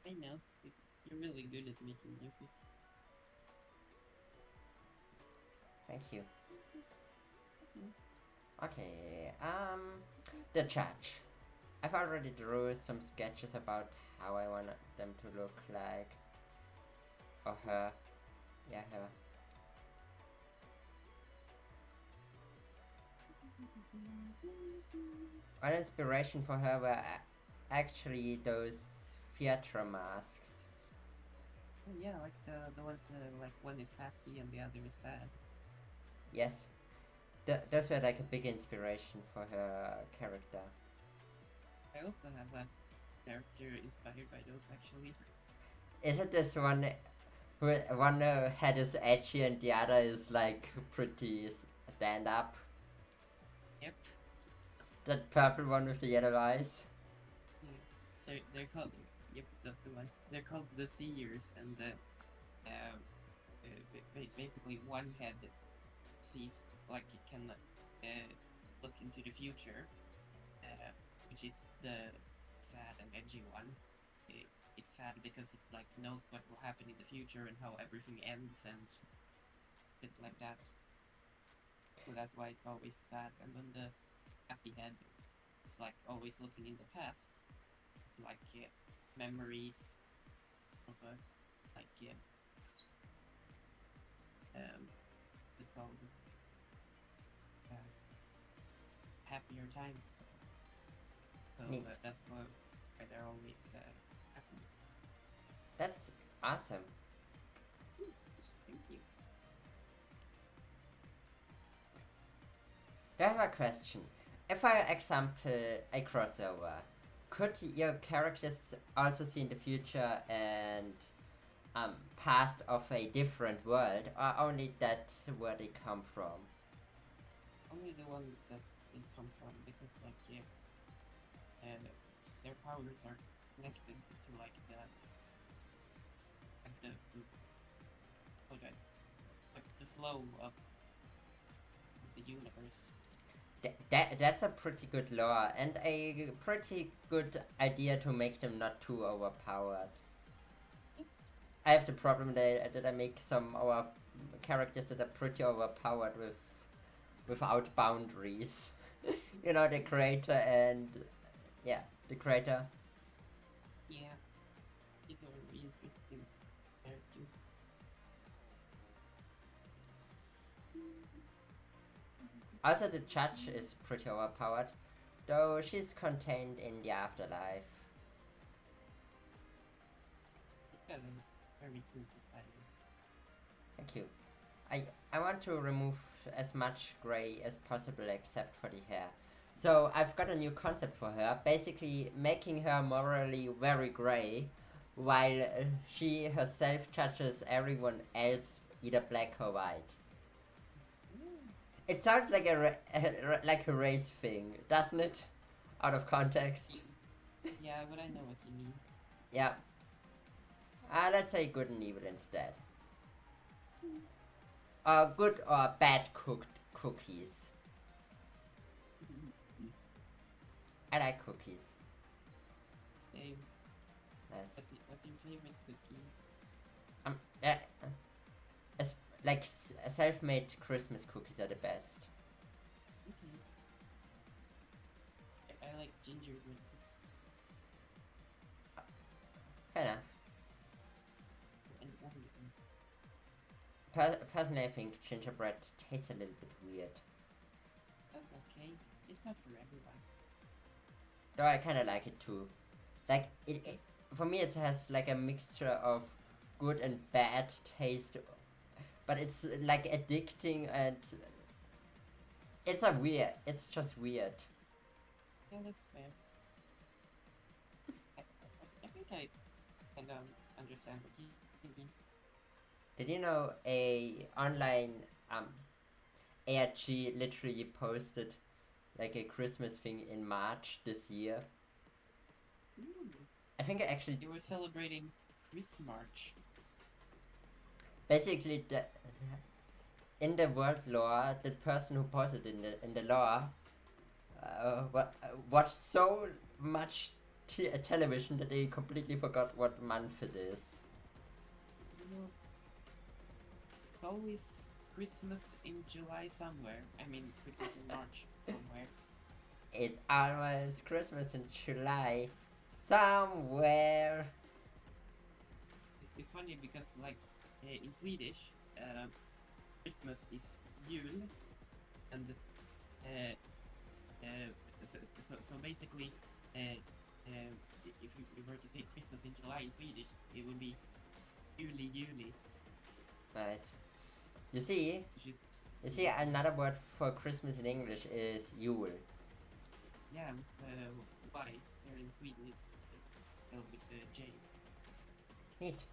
I know. You're really good at making music. Thank you. Okay, the judge. I've already drew some sketches about how I want them to look like. Or her. Yeah, her. One inspiration for her were actually those theatre masks. Oh, yeah, like the ones like one is happy and the other is sad. Yes. Those were like a big inspiration for her character. I also have a character inspired by those actually. Is it this one who one head is edgy and the other is like pretty stand up? Yep. That purple one with the yellow eyes? Yeah. They're called, yep, that's the one. They're called the seers, and basically one head sees, like, it can look into the future, which is the sad and edgy one. It's sad because it like knows what will happen in the future and how everything ends and shit like that. So that's why it's always sad. And then the happy head is like always looking in the past, like memories of like it's called happier times. So that's why they're always happy. That's awesome. Thank you. I have a question. If, for example, a crossover, could your characters also see in the future and past of a different world, or only that where they come from? Only the one that they come from, because like and their powers are connected to like the flow of the universe. That's a pretty good lore and a pretty good idea to make them not too overpowered. I have the problem that I make some of our characters that are pretty overpowered without boundaries. You know, the creator and yeah, the creator. Yeah, it's a very interesting character. Also, the judge is pretty overpowered, though she's contained in the afterlife. It's got a very cool design. Thank you. I want to remove as much gray as possible except for the hair. So I've got a new concept for her, basically making her morally very gray, while she herself judges everyone else either black or white. It sounds like like a race thing, doesn't it? Out of context. Yeah, but I know what you mean. Yeah. Let's say good and evil instead. Good or bad cooked cookies. I like cookies. Hey, Nice. what's your favorite cookie? Like self-made Christmas cookies are the best. Okay. I like gingerbread. Fair enough. And onions. Personally, I think gingerbread tastes a little bit weird. That's okay. It's not for everyone. Though I kind of like it too. Like it, for me, it has like a mixture of good and bad taste, but it's like addicting and it's just weird. Yeah, that's fair. I think I kind of understand what you mean. Did you know a online ARG literally posted like a Christmas thing in March this year? Ooh, I think I actually they were celebrating Christmas. basically in the world lore, the person who posted in the lore watched so much television that they completely forgot what month it is. You know, it's always Christmas in July somewhere. I mean, Christmas in March somewhere. It's almost Christmas in July somewhere. It's funny because, like, in Swedish, Christmas is jul, and uh, so basically, if we were to say Christmas in July in Swedish, it would be juli. Nice. You see, Which is, another word for Christmas in English is Yule. yeah, with Y. Here in Sweden, it's spelled with J. Neat.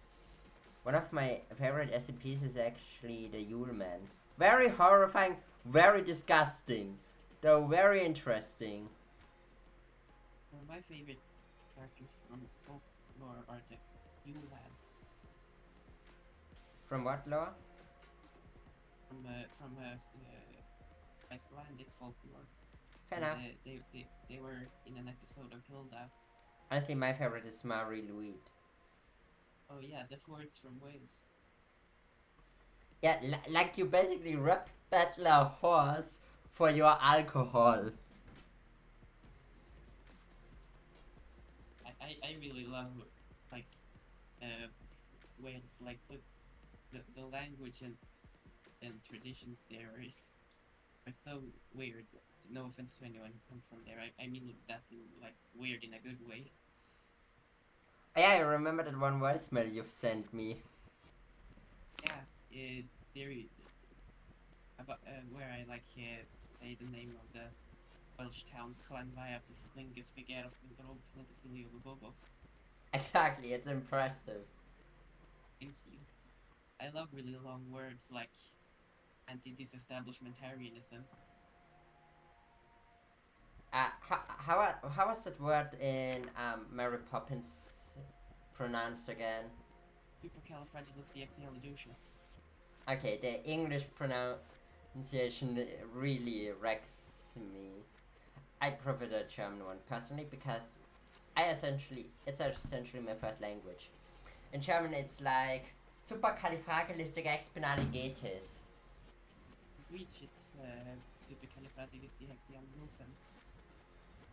One of my favorite SCPs is actually the Yule Man. Very horrifying, very disgusting, though very interesting. My favorite characters from folklore are the Yule lads From what lore? from Icelandic folklore. Fair enough. They were in an episode of Hilda. Honestly, my favorite is Mari Louis. Oh yeah, the horse from Wales. Yeah, like you basically rep battle a horse for your alcohol. I really love like Wales, like the language and traditions there are so weird. No offense to anyone who comes from there. I mean that in, like, weird in a good way. Yeah, I remember that one voicemail you've sent me. Yeah, there about where I like say the name of the Welsh town Llanfair Plislingus Figeros Drogs Natasilio Bobov. Exactly, it's impressive. Thank you. I love really long words like anti-disestablishmentarianism. How was that word in Mary Poppins pronounced again? Supercalifragilisticexpialidocious. Okay, the English pronunciation really wrecks me. I prefer the German one personally because it's essentially my first language. In German, it's like supercalifragilisticexpialidocious. In Swedish, it's supercalifragilisticexpialidocious.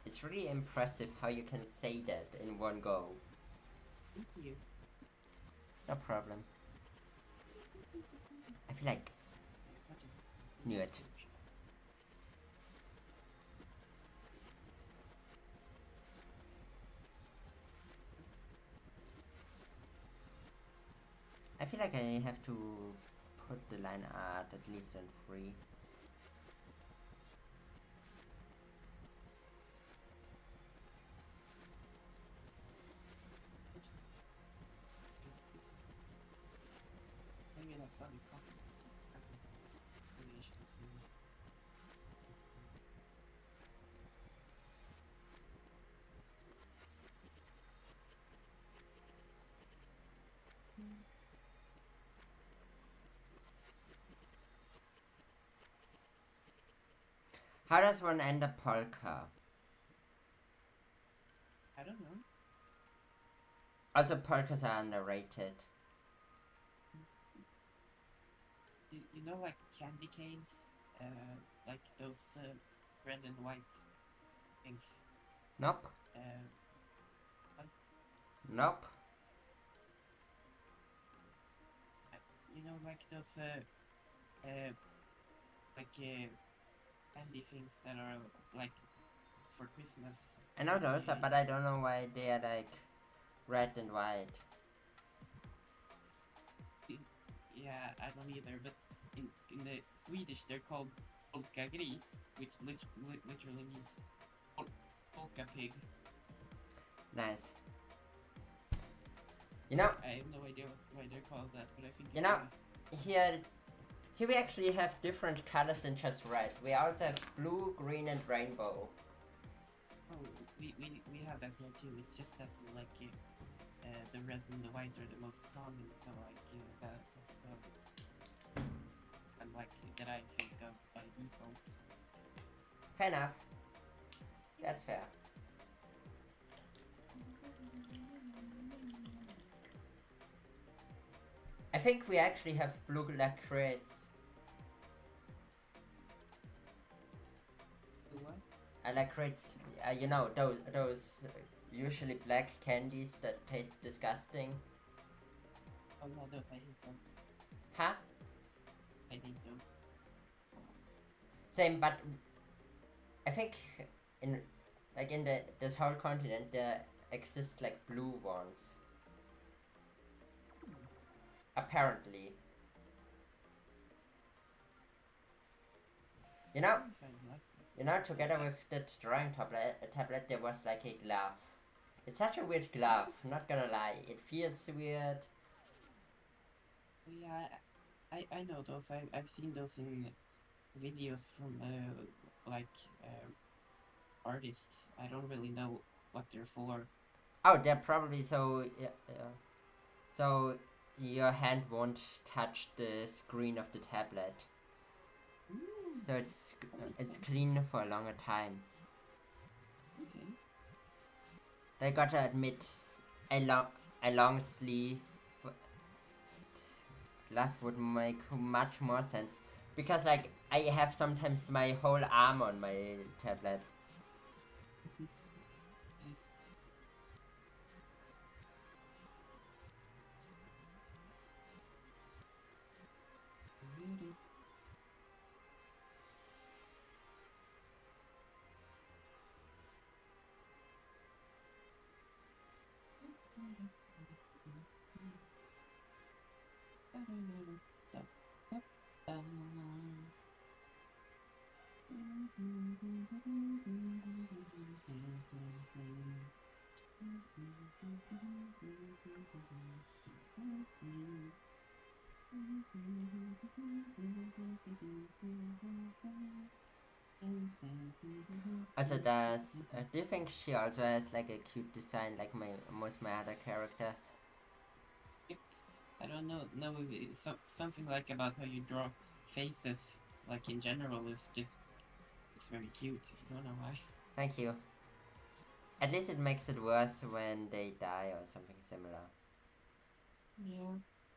It's really impressive how you can say that in one go. Thank you. No problem. I feel like knew it. I feel like I have to put the line art at least on 3. Maybe next time is talking. Maybe I should see it. How does one end a polka? I don't know. Also, polkas are underrated. You know, like candy canes, like those red and white things. Nope. What? Nope. You know, like those candy things that are like for Christmas. I know those, but I don't know why they are like red and white. Yeah, I don't either. But in the Swedish, they're called polka gris, which literally means polka pig. Nice. You know, I have no idea why they're called that, but I think You it's know, nice. here we actually have different colors than just red. We also have blue, green, and rainbow. Oh, we have that here too. It's just that like the red and the white are the most common, so like that's the and like that I think of by default. Fair enough. That's fair. I think we actually have blue licorice. The what? Licorice, you know, those usually black candies that taste disgusting. Oh no, no, I hate those. Huh? I hate those. Same, but I think in this whole continent there exist like blue ones. Apparently. You know, together with that drawing tablet there was like a glove. It's such a weird glove, not gonna lie. It feels weird. Yeah, I know those. I've seen those in videos from artists. I don't really know what they're for. Oh, they're probably so so your hand won't touch the screen of the tablet. So it's clean for a longer time. Okay. I gotta admit, a long sleeve glove would make much more sense. Because like I have sometimes my whole arm on my tablet. Also do you think she also has like a cute design like most my other characters? I don't know. No, something like about how you draw faces, like in general, is just it's very cute. I don't know why. Thank you. At least it makes it worse when they die or something similar. Yeah,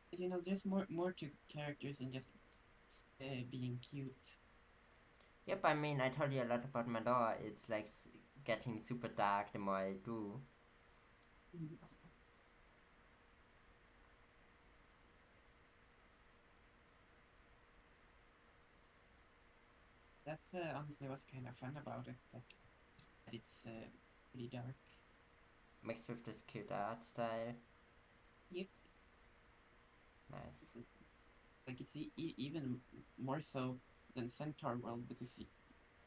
but you know, there's more to characters than just being cute. Yep, I mean, I told you a lot about my lore. It's like getting super dark the more I do. That's honestly what's kind of fun about it. That it's pretty dark. Mixed with this cute art style. Yep. Nice. Like it's even more so than Centaur World because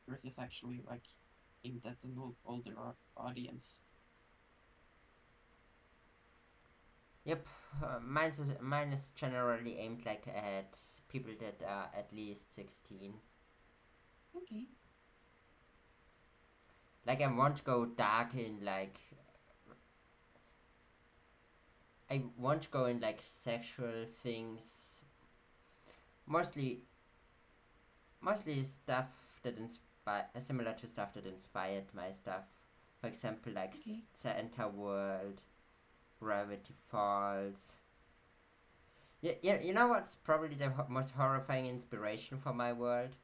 yours is actually like aimed at an older audience. Yep, mine is generally aimed like at people that are at least 16. Okay. Like I won't go dark in like I won't go in like sexual things. Mostly stuff that similar to stuff that inspired my stuff. For example, like Center World, Gravity Falls. Yeah, you know what's probably the most horrifying inspiration for my world?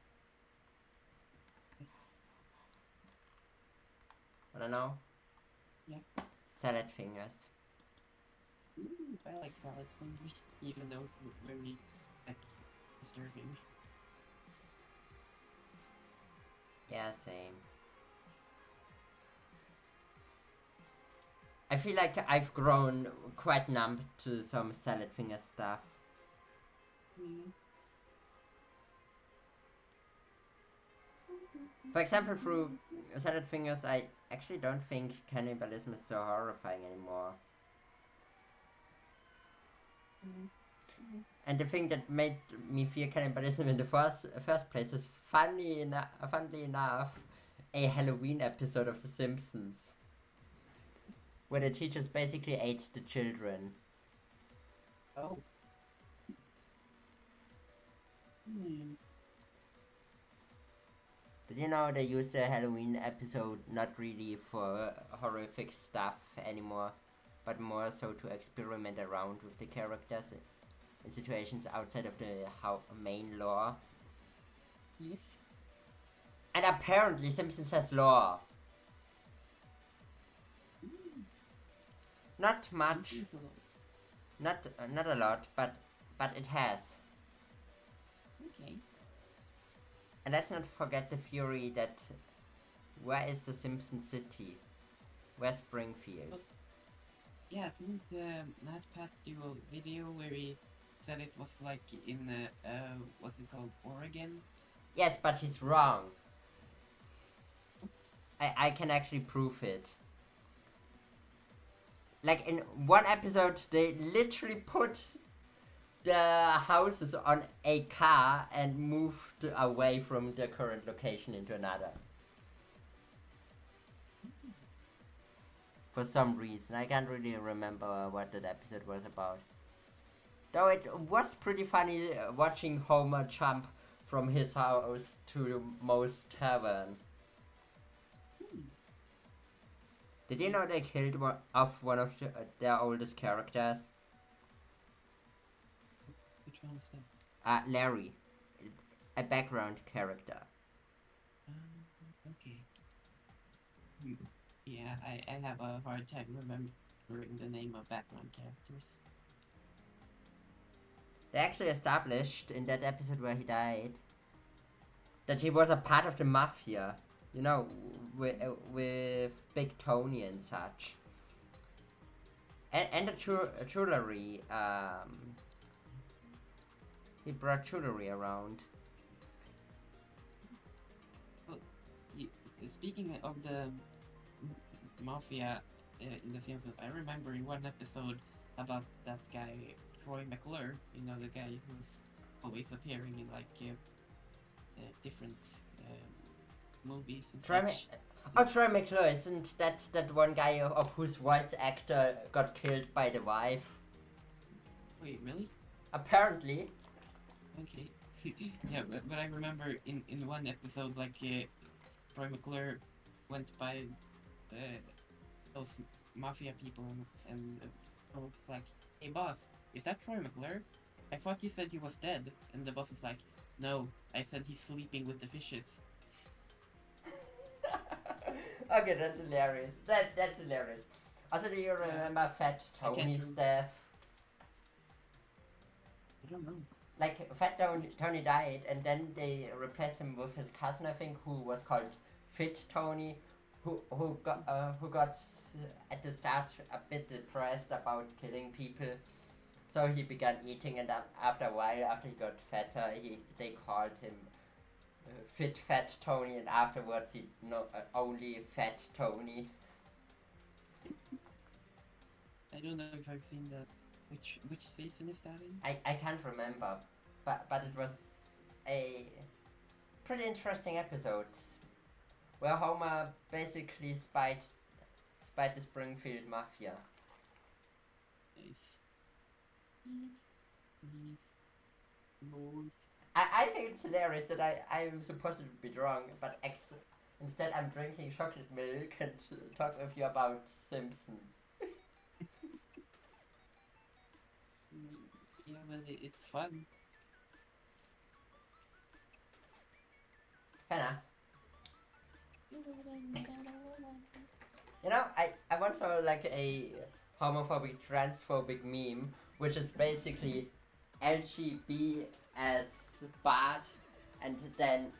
I don't know. Yeah. Salad fingers. Ooh, I like salad fingers, even though it's very like disturbing. Yeah, same. I feel like I've grown quite numb to some salad finger stuff. For example, through Salad Fingers, I actually don't think cannibalism is so horrifying anymore. And the thing that made me fear cannibalism in the first place is, funnily enough, a Halloween episode of The Simpsons, where the teachers basically ate the children. Oh. But you know, they use the Halloween episode not really for horrific stuff anymore, but more so to experiment around with the characters in situations outside of the main lore. Yes. And apparently Simpsons has lore. Not much, not a lot, but it has. Okay. And let's not forget the theory that where is the Simpson city? Where's Springfield? Yeah, didn't MatPat do a video where he said it was like in what's it called, Oregon? Yes, but he's wrong. I can actually prove it. Like in one episode, they literally put the houses on a car and moved away from their current location into another. For some reason. I can't really remember what that episode was about. Though it was pretty funny watching Homer jump from his house to the Moe's Tavern. Did you know they killed off one of their oldest characters? Which one is that? Larry. A background character. Okay. Yeah, I have a hard time remembering the name of background characters. They actually established in that episode where he died that he was a part of the mafia. You know, with Big Tony and such. And the jewelry, he brought jewelry around. Well, speaking of the mafia in The Simpsons, I remember in one episode about that guy, Troy McClure, you know, the guy who's always appearing in like different movies and such. Troy McClure, isn't that one guy of whose voice actor got killed by the wife? Wait, really? Apparently. Okay. Yeah, but I remember in one episode, like, Troy McClure went by those mafia people and was like, "Hey boss, is that Troy McClure? I thought you said he was dead." And the boss is like, "No, I said he's sleeping with the fishes." Okay, that's hilarious. That's hilarious. Also, do you remember Fat Tony's death? I don't know. Like, Fat Tony died, and then they replaced him with his cousin, I think, who was called Fit Tony, who got at the start a bit depressed about killing people, so he began eating, and after a while, after he got fatter, they called him Fit Fat Tony, and afterwards he only Fat Tony. I don't know if I've seen that. Which season is that in? I can't remember, but it was a pretty interesting episode where Homer basically spied the Springfield Mafia. Nice. Nice. I think it's hilarious that I'm supposed to be drunk, but instead I'm drinking chocolate milk and talk with you about Simpsons. Yeah, but it's fun. Hannah. You know, I once saw like a homophobic, transphobic meme, which is basically LGB as Bart, and then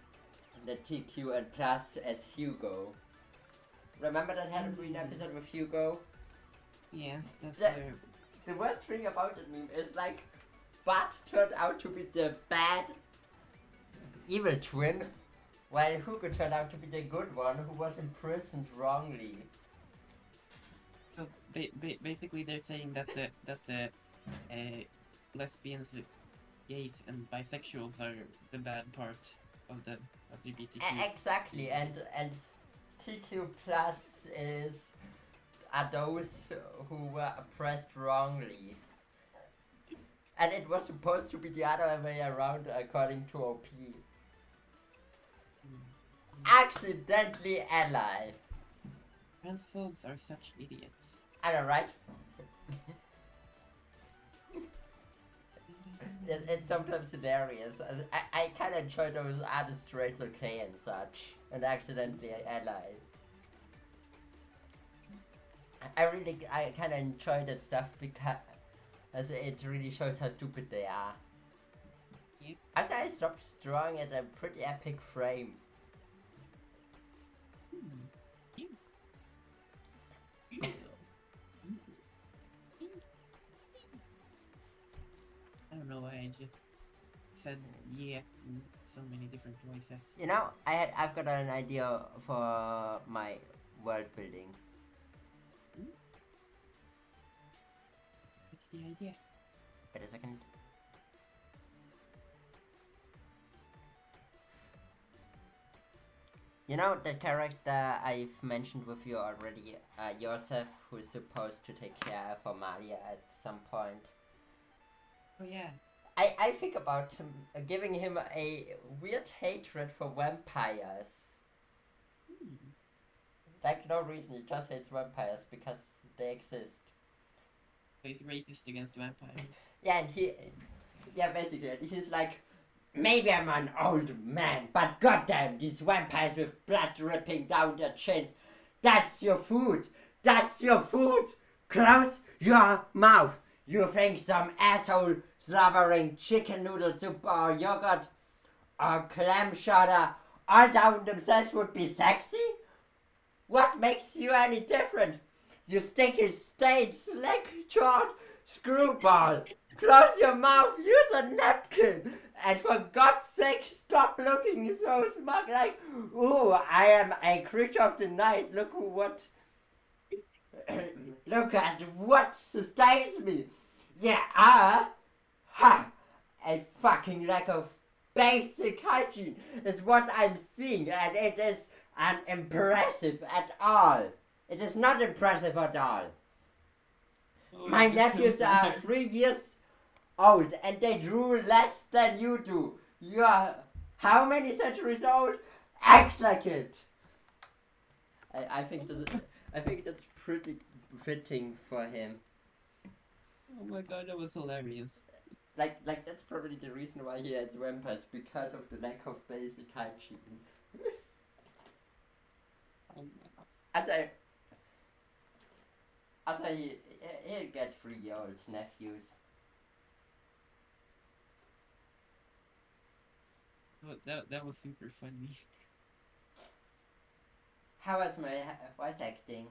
the TQ and plus as Hugo. Remember that Halloween episode with Hugo? Yeah, that's the worst thing about that meme is like Bart turned out to be the bad evil twin while Hugo turned out to be the good one who was imprisoned wrongly. So basically, they're saying that the lesbians, gays, and bisexuals are the bad part of the LGBTQ. Exactly, and TQ plus are those who were oppressed wrongly. And it was supposed to be the other way around according to OP. Accidentally ally. Transphobes are such idiots. I know, right? It's sometimes hilarious. I kind of enjoy those are the straight okay and such. And accidentally ally. I kind of enjoy that stuff because as it really shows how stupid they are. Yep. Also, I stopped drawing at a pretty epic frame. I don't know why I just said yeah in so many different voices. You know, I've got an idea for my world building. What's the idea? Wait a second. You know the character I've mentioned with you already, Joseph, who is supposed to take care of Amalia at some point. Oh yeah. I think about him giving him a weird hatred for vampires. Like no reason, he just hates vampires because they exist. He's racist against vampires. Yeah, and basically, he's like, maybe I'm an old man, but goddamn, these vampires with blood dripping down their chins, that's your food! That's your food! Close your mouth! You think some asshole slobbering chicken noodle soup or yogurt or clam chowder all down themselves would be sexy? What makes you any different? You sticky stage slack-jawed screwball! Close your mouth, use a napkin! And for God's sake, stop looking so smug like, ooh, I am a creature of the night, look what... look at what sustains me! Yeah, ha! A fucking lack of basic hygiene is what I'm seeing, and it is unimpressive at all. It is not impressive at all. Oh, My nephews are 3 years old and they drew less than you do. You are how many centuries old? Act like it. I think that's pretty fitting for him. Oh my god, that was hilarious. Like that's probably the reason why he hates vampires, because of the lack of basic hygiene. Oh my god. I'll he'll get 3-year-old nephews. Oh, that was super funny. How was my voice acting?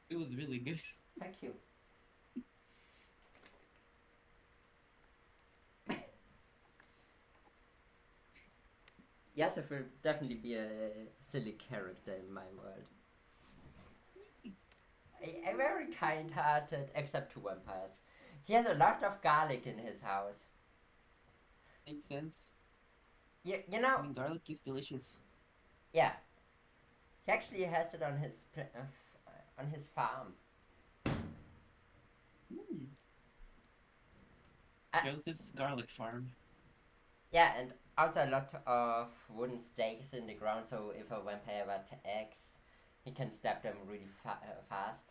It was really good. Thank you. Yasef will definitely be a silly character in my world. A very kind-hearted, except to vampires. He has a lot of garlic in his house. Makes sense. You know, I mean, garlic is delicious. yeah. He actually has it on his farm. Joseph's garlic farm. Yeah, and also a lot of wooden stakes in the ground, so if a vampire attacks, he can stab them really fast.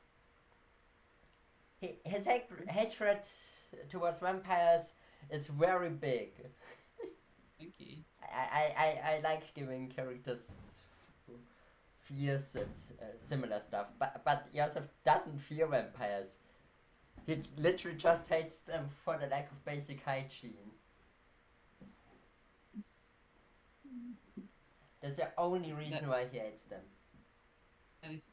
His hatred towards vampires is very big. Okay. I like giving characters fears and similar stuff, but Yosef doesn't fear vampires. He literally just hates them for the lack of basic hygiene. That's the only reason why he hates them. That is.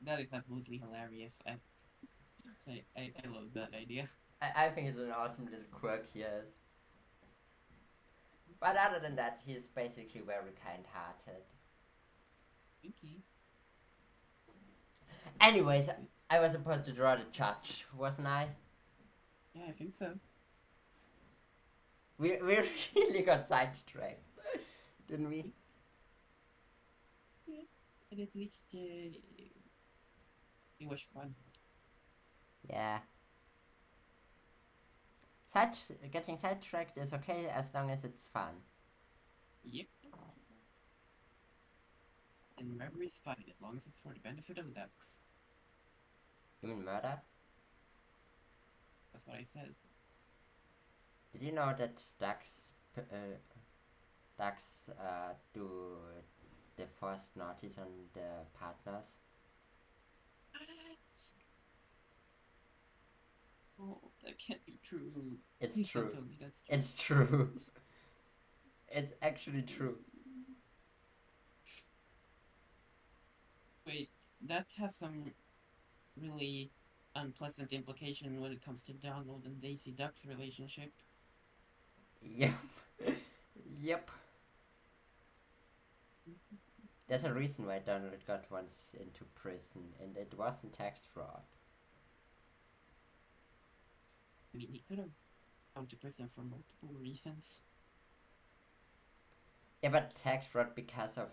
That is absolutely hilarious. I love that idea. I think it's an awesome little quirk he has. But other than that, he's basically very kind-hearted. Okay. Anyways, Good. I was supposed to draw the judge, wasn't I? Yeah, I think so. We really got sidetracked, didn't we? Yeah. And at least it was fun. Yeah. Getting sidetracked is okay as long as it's fun. Yep. And murder is fine as long as it's for the benefit of the ducks. You mean murder? That's what I said. Did you know that ducks do the forced naughties on the partners? What? Oh, that can't be true. It's Please true. don't tell me that's true. It's true. It's actually true. Wait, that has some really unpleasant implication when it comes to Donald and Daisy Duck's relationship. Yep. Yep. There's a reason why Donald got once into prison, and it wasn't tax fraud. I mean, he could have gone to prison for multiple reasons. Yeah, but tax fraud because of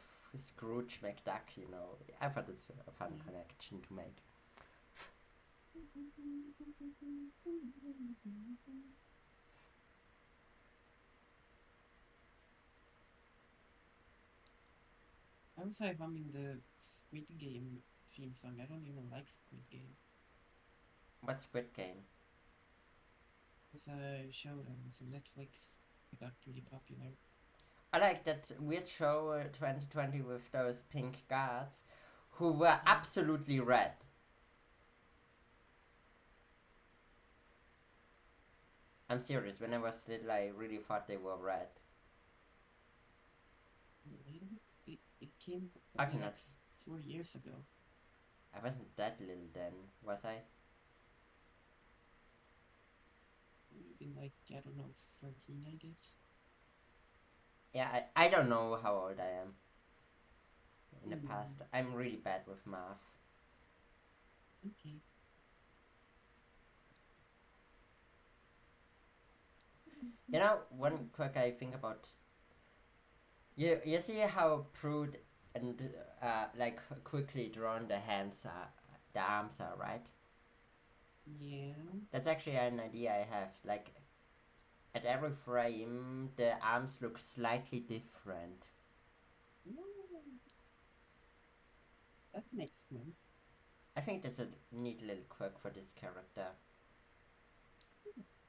Scrooge McDuck, you know. I thought it's a fun connection to make. I was like humming the Squid Game theme song. I don't even like Squid Game. What's Squid Game? It's a show that was on Netflix. It got pretty popular. I like that weird show 2020 with those pink guards who were absolutely red. I'm serious, when I was little I really thought they were red. It came Okay, like not. 4 years ago. I wasn't that little then, was I? You've been like, I don't know, 13, I guess. Yeah, I don't know how old I am. In the past, I'm really bad with math. Okay. You know, one quick I think about. You see how prude and like quickly drawn the hands are, the arms are, right? Yeah. That's actually an idea I have. Like, at every frame, the arms look slightly different. That makes sense. I think that's a neat little quirk for this character.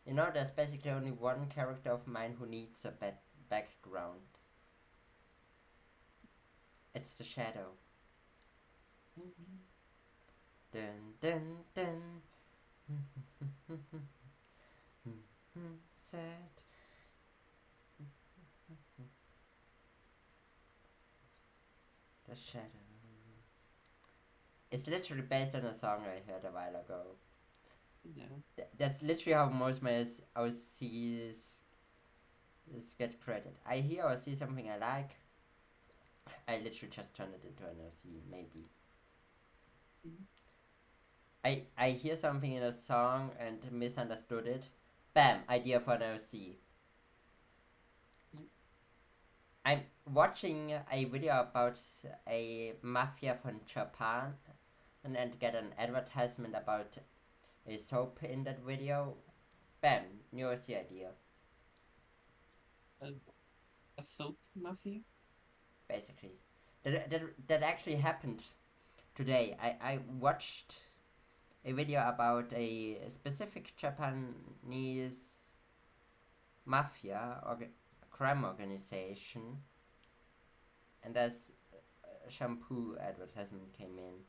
You know, there's basically only one character of mine who needs a background. It's the shadow. Dun dun dun. Sad. The shadow. It's literally based on a song I heard a while ago. No. That's literally how most my OCs get credit. I hear or see something I like, I literally just turn it into an OC, maybe. I hear something in a song and misunderstood it. Bam, idea for an OC. I'm watching a video about a mafia from Japan and get an advertisement about a soap in that video. Bam, new OC idea. A soap mafia? Basically. That actually happened today. I watched a video about a specific Japanese mafia or crime organization, and as a shampoo advertisement came in.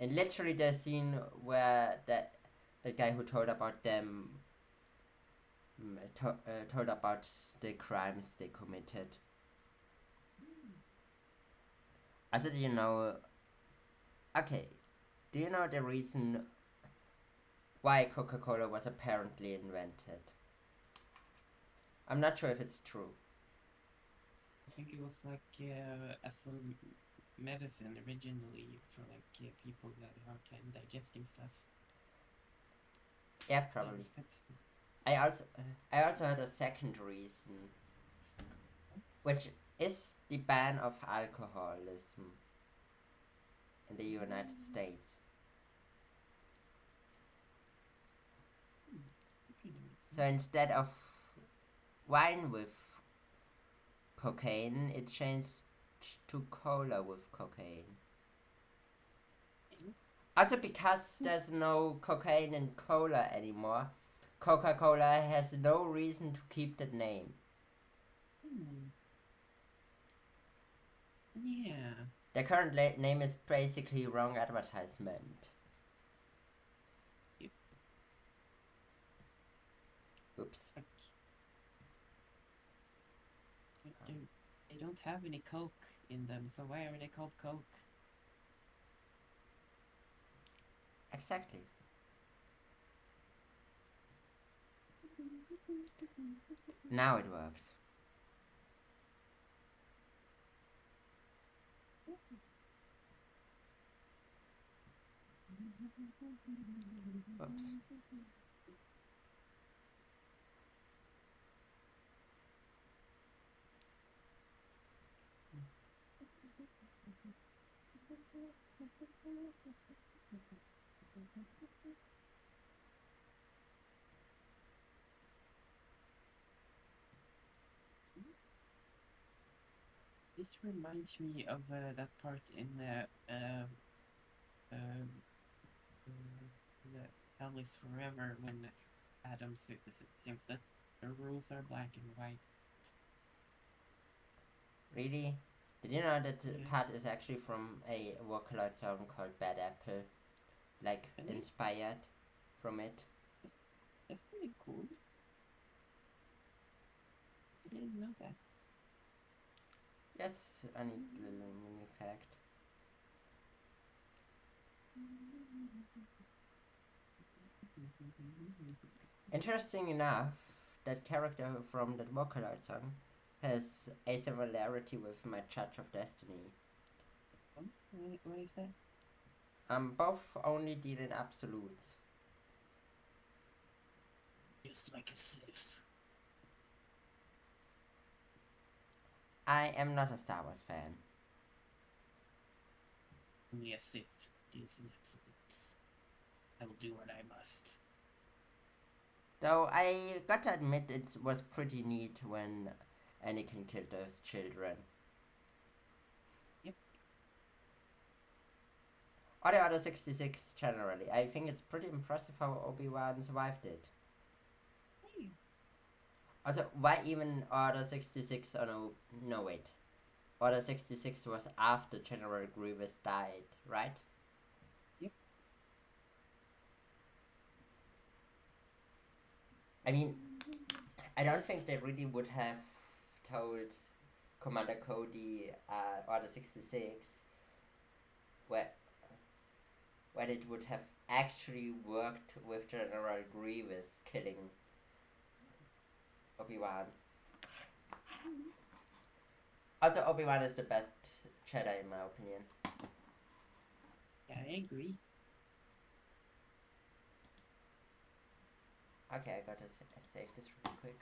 And literally the scene where the guy who told about them told about the crimes they committed. Also, do you know? Okay, do you know the reason why Coca-Cola was apparently invented. I'm not sure if it's true. I think it was like as a medicine originally for like people who had a hard time digesting stuff. Yeah, That probably. was Pepsi. I also had a second reason, which is the ban of alcoholism in the United States. So instead of wine with cocaine, it changed to cola with cocaine. Also, because there's no cocaine in cola anymore, Coca-Cola has no reason to keep that name. Yeah. The current name is basically wrong advertisement. Yep. Oops. They don't have any Coke in them, so why are they called Coke? Exactly. Now it works. Oops. This reminds me of that part in the Hell is Forever when Adam sings that the rules are black and white. Really? Did you know that Yeah. part is actually from a Vocaloid song called Bad Apple? Like, Really? inspired from it? That's pretty cool. I didn't know that. Yes, a neat little mini fact. Interesting enough, that character from that Vocaloid song has a similarity with my Judge of Destiny. What is that? Both only deal in absolutes. Just like a Sith. I am not a Star Wars fan. Only a Sith deals in absolutes. I will do what I must. Though I gotta admit it was pretty neat when Anakin killed those children. Yep. Or the other 66 generally. I think it's pretty impressive how Obi-Wan survived it. Hey. Also, why even Order 66? Oh no wait. Order 66 was after General Grievous died, right? Yep. I mean, I don't think they really would have told Commander Cody Order 66 where it would have actually worked with General Grievous killing Obi-Wan. Also, Obi-Wan is the best Jedi in my opinion. Yeah, I agree. Okay, I gotta save this really quick.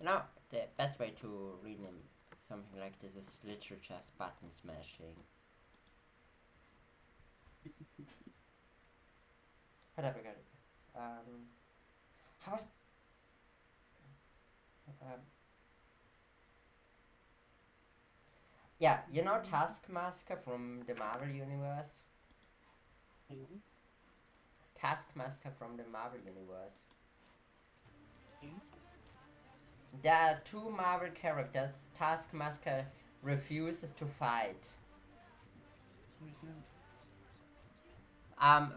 You know, the best way to rename something like this is literally just button smashing. What have I got? How's yeah, you know Taskmaster from the Marvel Universe? Mhm. Taskmaster from the Marvel Universe. Mhm. There are two Marvel characters Taskmaster refuses to fight.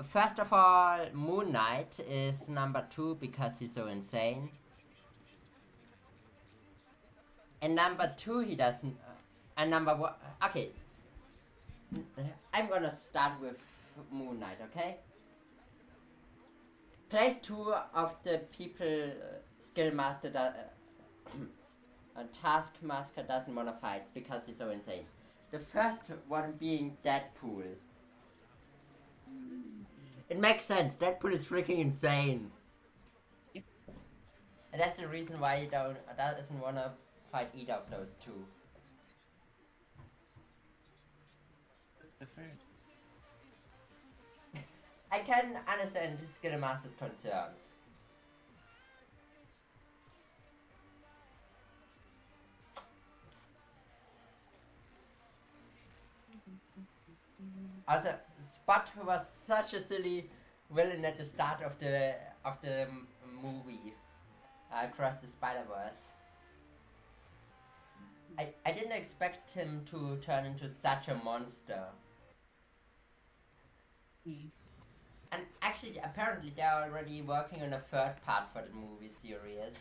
First of all, Moon Knight is number 2 because he's so insane. And number 2, he doesn't. And number 1. Okay. I'm gonna start with Moon Knight, okay? Place 2 of the people, Skill Master, Taskmaster doesn't wanna fight because he's so insane. The first one being Deadpool. It makes sense. Deadpool is freaking insane. Yep. And that's the reason why he doesn't wanna fight either of those two. The third. I can understand Skill Master's concerns. Also, Spot was such a silly villain at the start of the movie, Across the Spider-Verse. I didn't expect him to turn into such a monster. And actually, apparently they're already working on a third part for the movie series.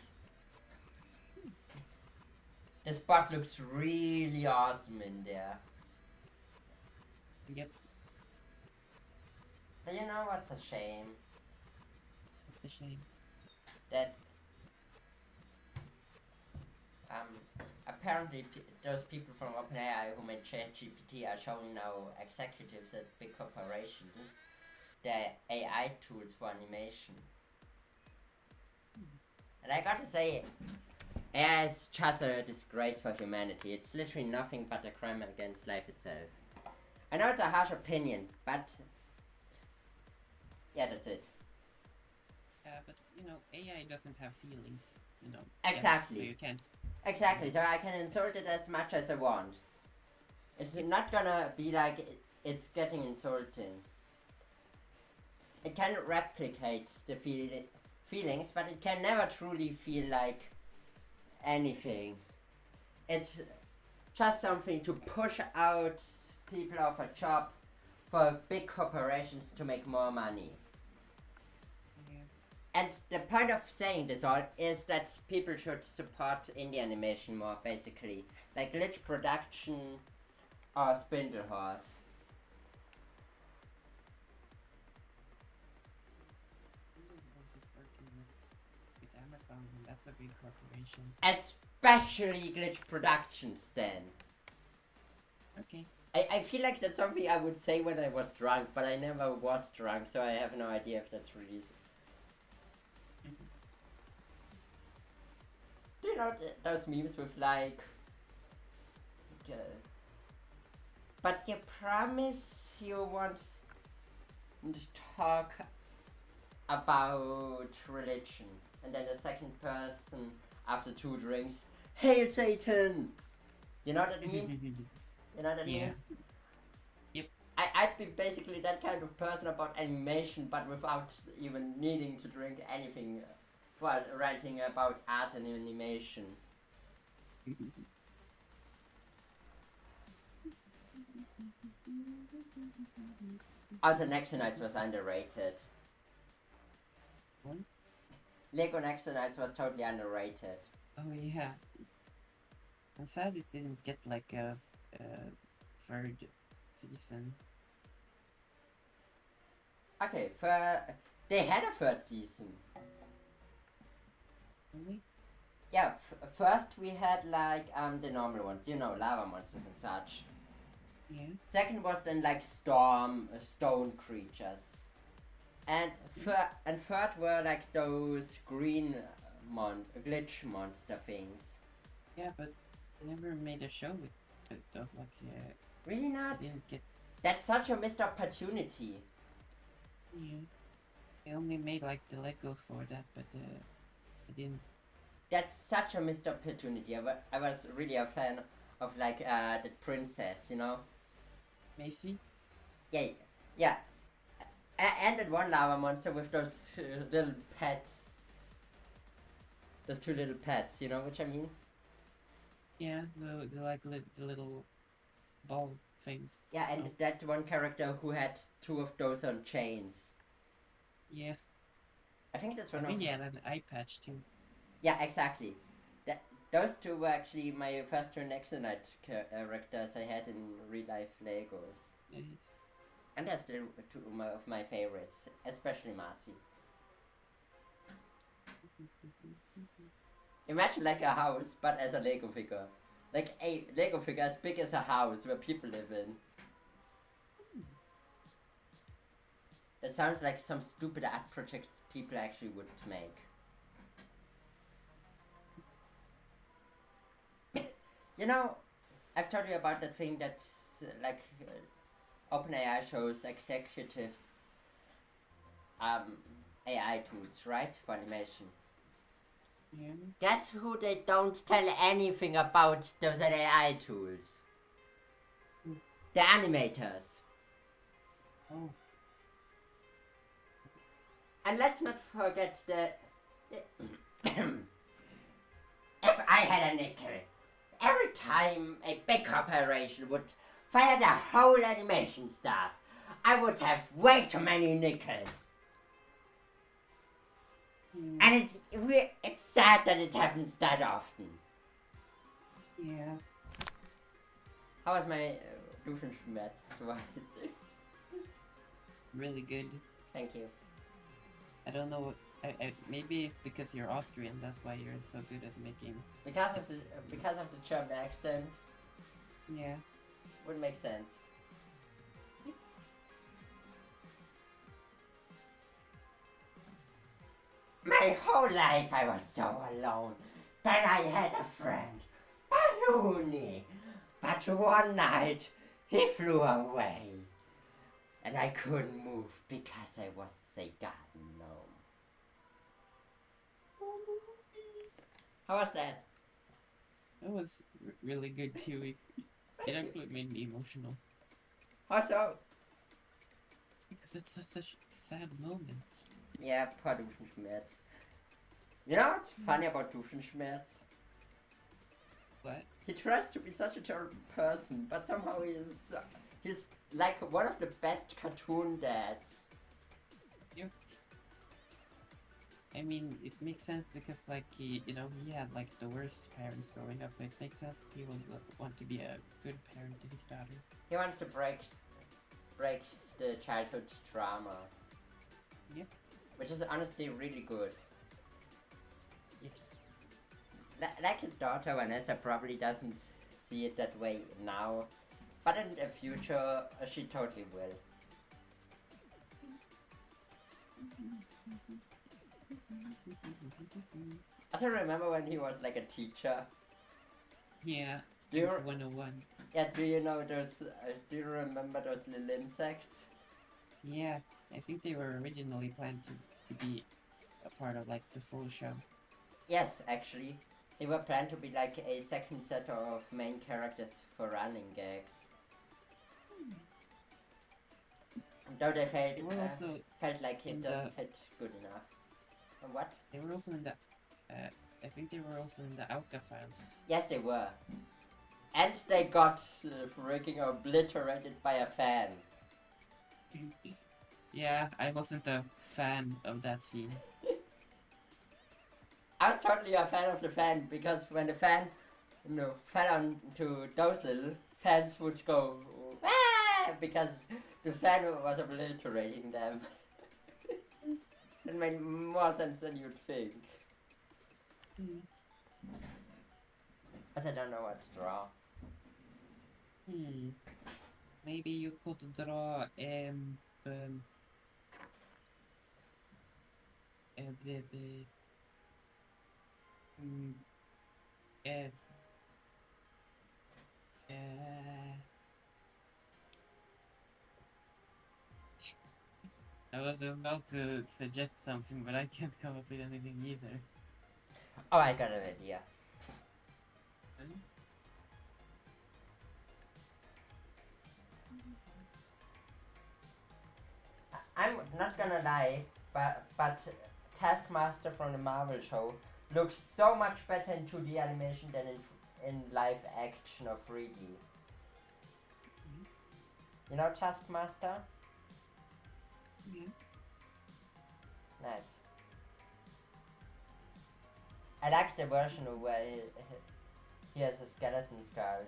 The Spot looks really awesome in there. Yep. But you know what's a shame? It's a shame. That apparently those people from OpenAI who made ChatGPT are showing now executives at big corporations their AI tools for animation. And I gotta say, AI is just a disgrace for humanity. It's literally nothing but a crime against life itself. I know it's a harsh opinion, but yeah, that's it. But you know, AI doesn't have feelings. You know. Exactly. So you can't. Exactly. So I can insult it as much as I want. It's not gonna be like it's getting insulting. It can replicate the feelings, but it can never truly feel like anything. It's just something to push out people off a job for big corporations to make more money. Yeah. And the point of saying this all is that people should support indie animation more, basically. Like Glitch Production or Spindlehorse. Is working with Amazon, and that's a big corporation. Especially Glitch Productions, then. Okay. I feel like that's something I would say when I was drunk, but I never was drunk, so I have no idea if that's really... Do you know those memes with like... but you promise you won't talk about religion. And then the second person, after 2 drinks, Hail Satan! You know that meme? You know that meme? Yep. I'd be basically that kind of person about animation, but without even needing to drink anything while writing about art and animation. Also, Nexonites was underrated. What? Lego Nexonites was totally underrated. Oh yeah. I'm sad it didn't get like a third season. Okay, they had a 3rd season. Really? Yeah, first we had like the normal ones, you know, lava monsters and such. Yeah. Second was then like stone creatures. And third were like those green glitch monster things. Yeah, but they never made a show with those like Really not? I didn't get. That's such a missed opportunity. Yeah. They only made like the Lego for that, but I didn't. That's such a missed opportunity. I was really a fan of like the princess, you know? Macy? Yeah. And that one lava monster with those little pets. Those 2 little pets, you know which I mean? Yeah, the like the little ball things. Yeah, and that one character who had 2 of those on chains. Yeah. I think that's I one think of... he had an eye patch too. Yeah, exactly. Those two were actually my first two Nexonite characters I had in real life Legos. Nice. And they're still two of my favorites, especially Marcy. Imagine like a house, but as a Lego figure. Like a Lego figure as big as a house where people live in. That sounds like some stupid art project people actually would make. You know, I've told you about that thing that OpenAI shows executives AI tools, right? For animation. Yeah. Guess who they don't tell anything about those AI tools? Who? The animators. Oh. And let's not forget the... If I had a nickel, every time a big corporation would fire the whole animation staff, I would have way too many nickels. And it's sad that it happens that often. Yeah. How was my Doofenschmerz? Really good. Thank you. I don't know. Maybe it's because you're Austrian. That's why you're so good at making. Because of the German accent. Yeah. Would make sense. My whole life I was so alone. Then I had a friend, Balloony. But one night he flew away. And I couldn't move because I was a garden gnome. How was that? That was really good too. It actually made me emotional. How so? Because it's such a sad moment. Yeah, poor Doofenschmerz. You know what's funny about Doofenschmerz? What? He tries to be such a terrible person, but somehow he's like one of the best cartoon dads. Yep. I mean, it makes sense because, like, he had like the worst parents growing up, so it makes sense that he would want to be a good parent to his daughter. He wants to break the childhood trauma. Yep. Which is honestly really good. Yes. Like his daughter Vanessa probably doesn't see it that way now, but in the future she totally will. Also remember when he was like a teacher? Yeah. Do you 101. Yeah, do you know those? Do you remember those little insects? Yeah, I think they were originally planned to be a part of like the full show. Yes, actually. They were planned to be like a second set of main characters for running gags. Though they felt like it doesn't fit good enough. What? They were also in the... I think they were also in the Alka files. Yes, they were. And they got freaking obliterated by a fan. Yeah, I wasn't a fan of that scene. I was totally a fan of the fan because when the fan, fell onto those little fans would go ah! Because the fan was obliterating them. It made more sense than you'd think. As I don't know what to draw. Maybe you could draw I was about to suggest something, but I can't come up with anything either. Oh, I got an idea. I'm not gonna lie, but Taskmaster from the Marvel show looks so much better in 2D animation than in live action or 3D. You know Taskmaster? Yeah. Nice. I like the version where he has a skeleton skull.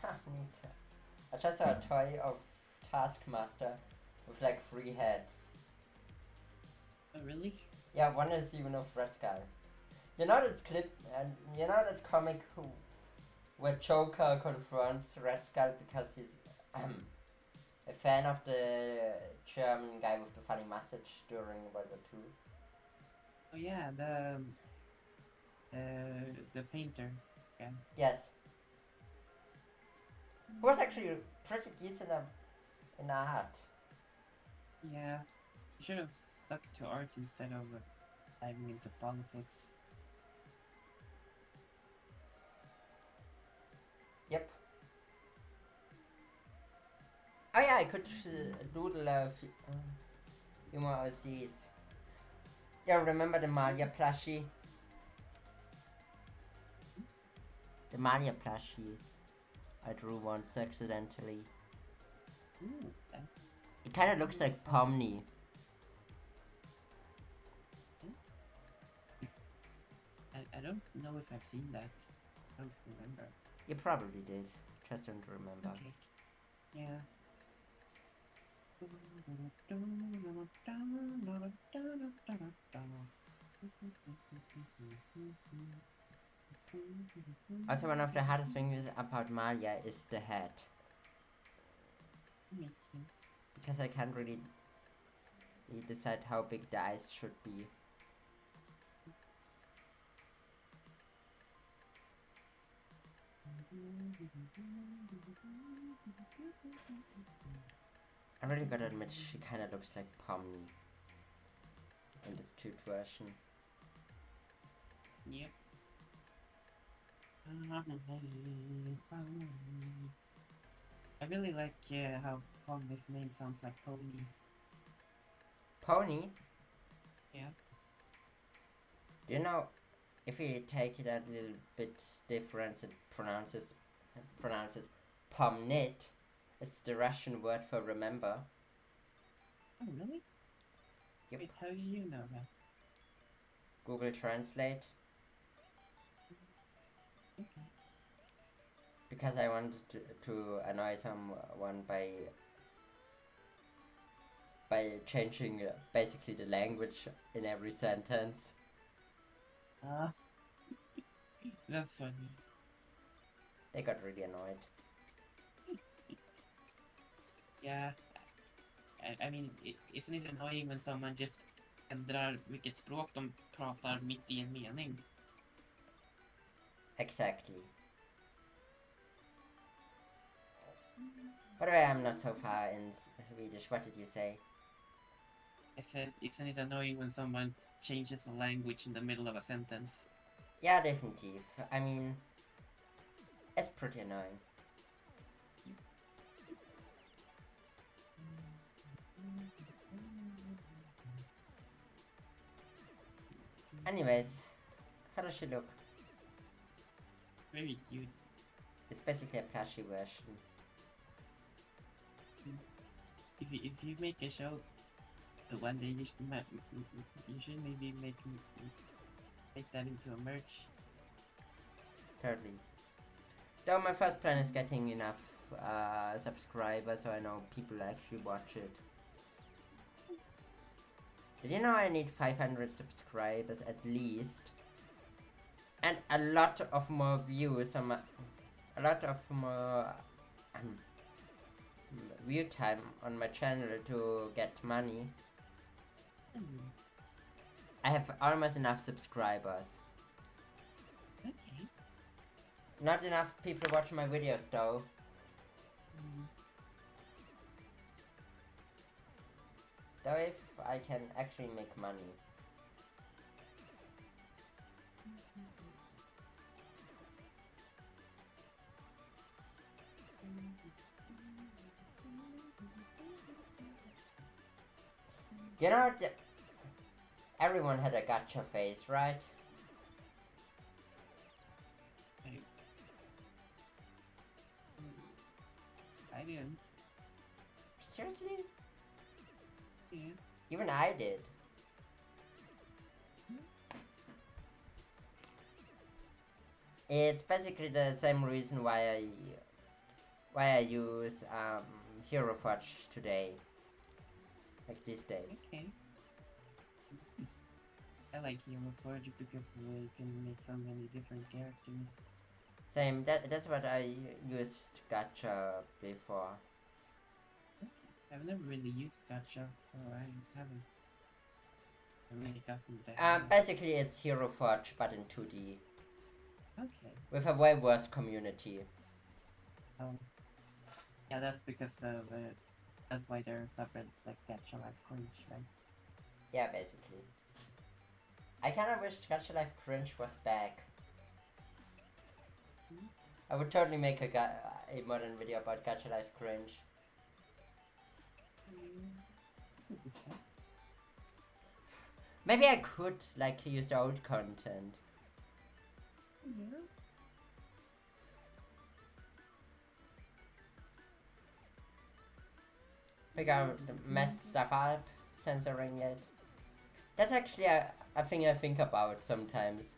Ha, neat. I just saw a toy of Taskmaster with like 3 heads. Oh, really? Yeah, one is even of Red Skull. You know that clip, and you know that comic where Joker confronts Red Skull because he's a fan of the German guy with the funny message during World War II. Oh yeah, the painter. Yeah. Yes. Who was actually pretty decent in art. Yeah. You should have stuck to art instead of diving into politics. Yep. Oh yeah, I could doodle a few more OCs. Yeah, remember the Malia plushie? The Malia plushie I drew once accidentally. Ooh, It kinda looks like Pomni. I don't know if I've seen that. I don't remember. You probably did, just don't remember. Okay. Yeah. Also, one of the hardest things about Malia is the head. Makes sense. Because I can't really decide how big the eyes should be. I really gotta admit, she kinda looks like Pomni in this cute version. Yep. I really like how Pony's name sounds like pony. Pony? Yeah. Do you know, if you take it a little bit different, it pronounce it pomnit. It's the Russian word for remember. Oh, really? Yep. Wait, how do you know that? Google Translate. Okay. Because I wanted to annoy someone by changing basically the language in every sentence. That's funny. They got really annoyed. Yeah. I mean, isn't it annoying when someone just ändrar vilket språk de pratar mitt i en mening? Exactly. By the way, I'm not so far in Swedish. What did you say? I said, isn't it annoying when someone changes a language in the middle of a sentence? Yeah, definitely. I mean, it's pretty annoying. Anyways, how does she look? Very cute. It's basically a plushy version. If you make a show, one day you should maybe make that into a merch. Totally. Though my first plan is getting enough subscribers so I know people actually watch it. Did you know I need 500 subscribers at least? And a lot of more views on my... A lot of more... view time on my channel to get money. I have almost enough subscribers. Okay. Not enough people watch my videos though. Though if I can actually make money. You know, everyone had a gotcha face, right? didn't. Seriously? Yeah. Even I did. It's basically the same reason why I use Hero Forge today, like these days. Okay. I like Hero Forge because you can make so many different characters. Same. That's what I used Gacha before. I've never really used Gacha, so I haven't really gotten that. Basically, it's Hero Forge but in 2D Okay. with a way worse community. Oh. Yeah, that's because of that's why there are subreddits like Gacha Life Cringe, right? Yeah, basically. I kind of wish Gacha Life Cringe was back. I would totally make a modern video about Gacha Life Cringe. Maybe I could like use the old content. Yeah. Figure out the messed stuff up, censoring it. That's actually a thing I think about sometimes.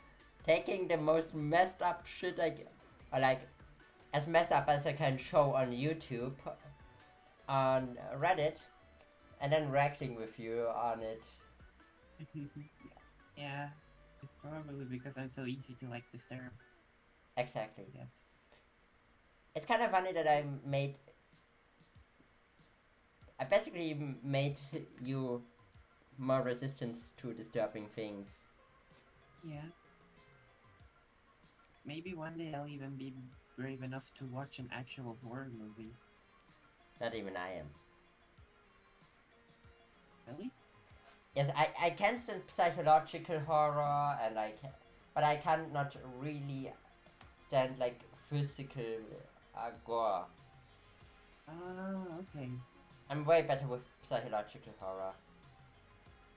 Taking the most messed up shit or like as messed up as I can show on YouTube, on Reddit, and then reacting with you on it. Yeah, it's probably because I'm so easy to like disturb. Exactly. Yes. It's kind of funny that I basically made you more resistant to disturbing things. Yeah. Maybe one day I'll even be brave enough to watch an actual horror movie. Not even I am. Really? Yes, I can stand psychological horror but I cannot really stand like physical gore. Okay. I'm way better with psychological horror.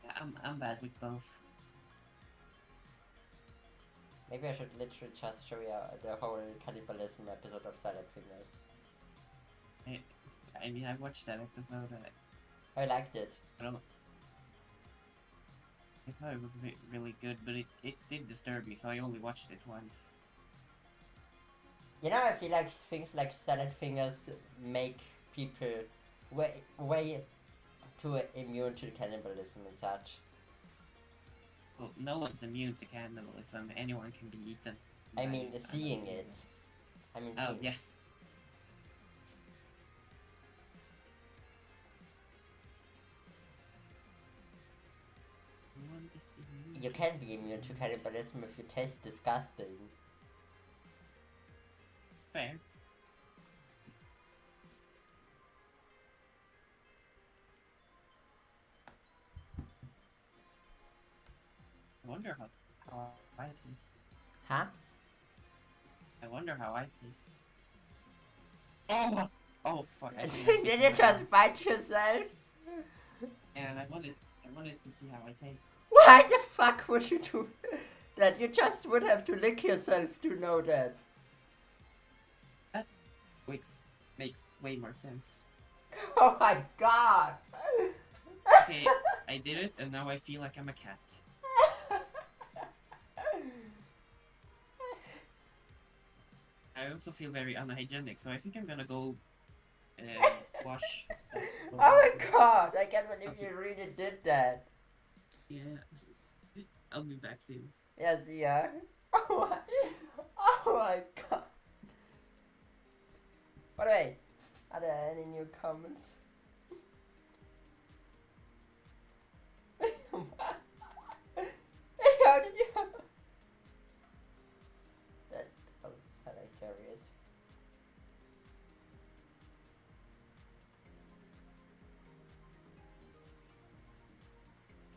Yeah, I'm bad with both. Maybe I should literally just show you the whole cannibalism episode of Silent Fingers. I mean, I watched that episode. I liked it. I don't know. I thought it was really good, but it did disturb me, so I only watched it once. You know, I feel like things like Silent Fingers make people way too immune to cannibalism and such. Well, no one's immune to cannibalism. Anyone can be eaten. I mean, seeing it. I mean, Oh, seeing yeah. it. One is immune. You can be immune to cannibalism if you taste disgusting. Fair. I wonder how I taste. Huh? I wonder how I taste. Oh fuck! I think I Did you just bite yourself? And I wanted to see how I taste. Why the fuck would you do that? You just would have to lick yourself to know that. That makes way more sense. Oh my god! Okay, I did it, and now I feel like I'm a cat. I also feel very unhygienic, so I think I'm gonna go wash. Oh my god! I can't believe you really did that. Yeah, I'll be back soon. Yes, yeah. Oh my god. By the way, are there any new comments? How did you? That was hilarious.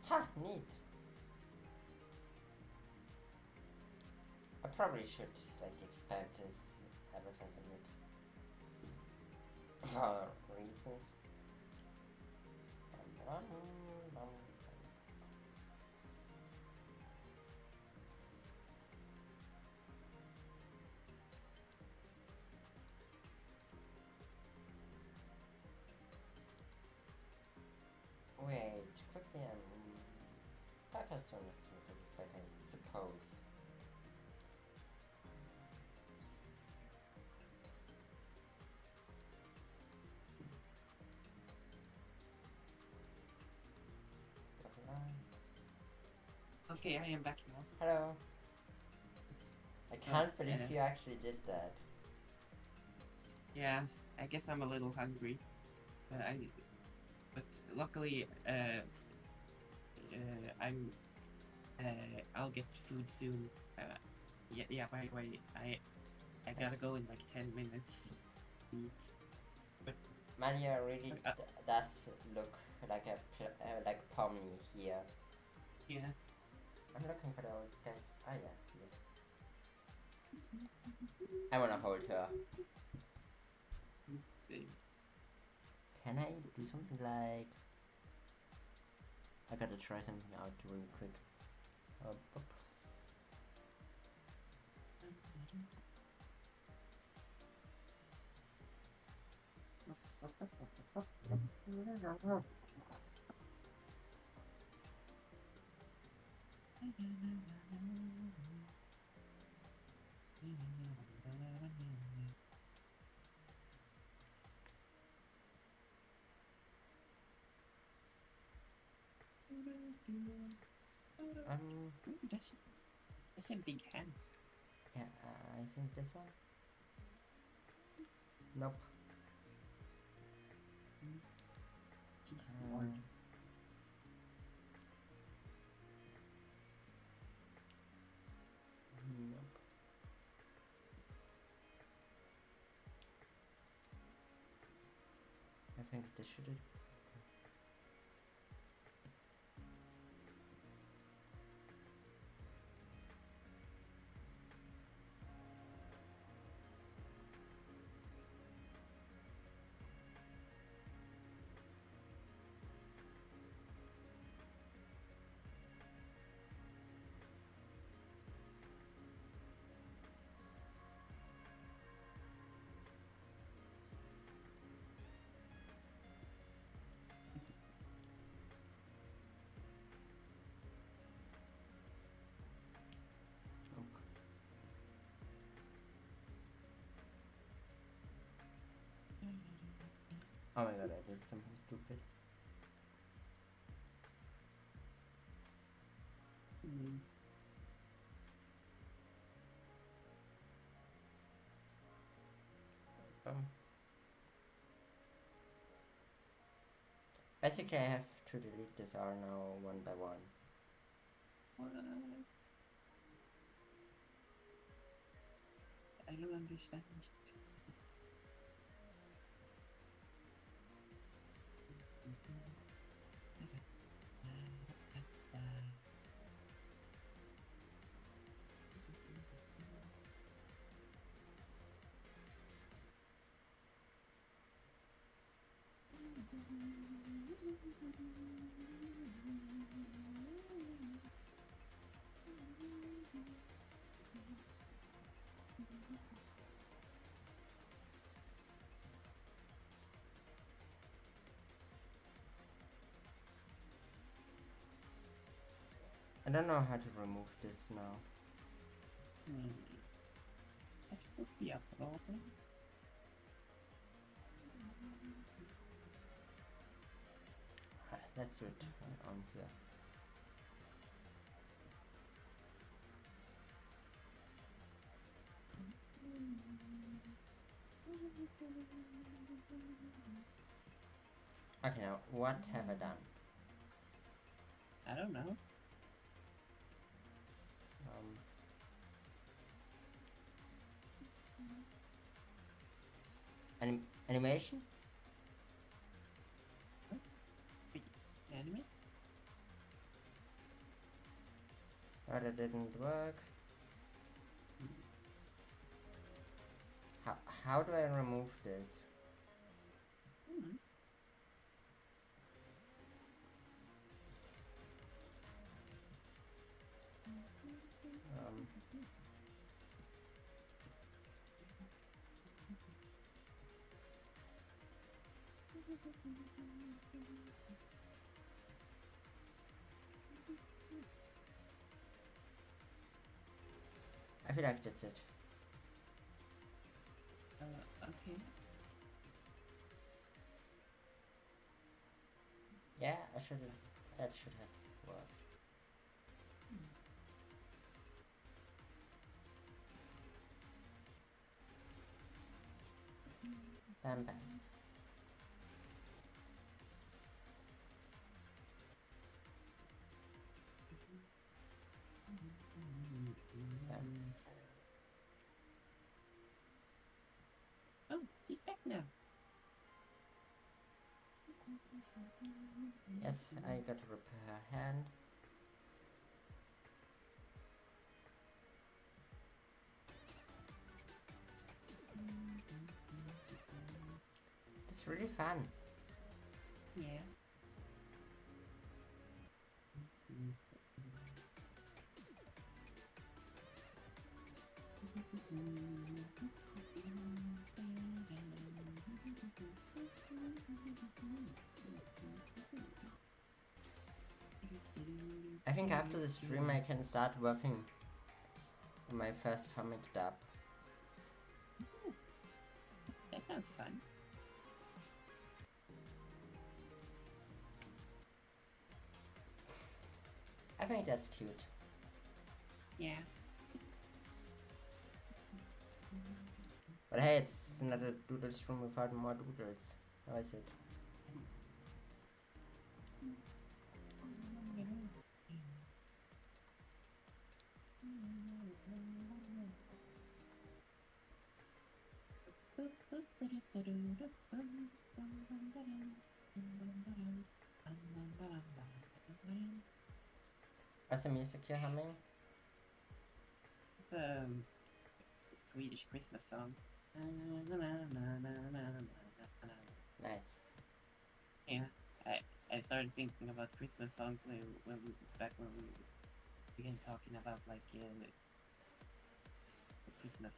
Ha, neat. I probably should like expand this advertising it for reasons. Wait, quickly back as soon as we can back, I suppose. Okay, I am back now. Hello. I can't believe you actually did that. Yeah, I guess I'm a little hungry. But luckily, I'll get food soon. Yeah. By the way, I gotta go in like 10 minutes. Eat. But Mania really does look like a like Pomni here. yeah. I'm looking for the old guy. Ah, yes, here. I wanna hold her. Can I do something like... I gotta try something out really quick. Boop. That's a big hand. Yeah, I think this one. Nope. Nope. I think this should it. Oh my god, I did something stupid. Basically, I have to delete this R now one by one. What? I don't understand. I don't know how to remove this now. That would be a problem. Let's switch on here. Okay, now what have I done? I don't know. Animation? Animate? Oh, that didn't work. How do I remove this? feel like that's it. Okay. Yeah, I should have. That should have worked. Bam bam. Bam. Oh, she's back now. Yes, I got to repair her hand. It's really fun. Yeah. I think after the stream I can start working on my first comic dub. That sounds fun. I think that's cute. Yeah. But hey, it's not a doodle stream without more doodles. How is it? What's the music you're humming? It's a Swedish Christmas song. Nice. Yeah, I started thinking about Christmas songs back when we began talking about like the Christmas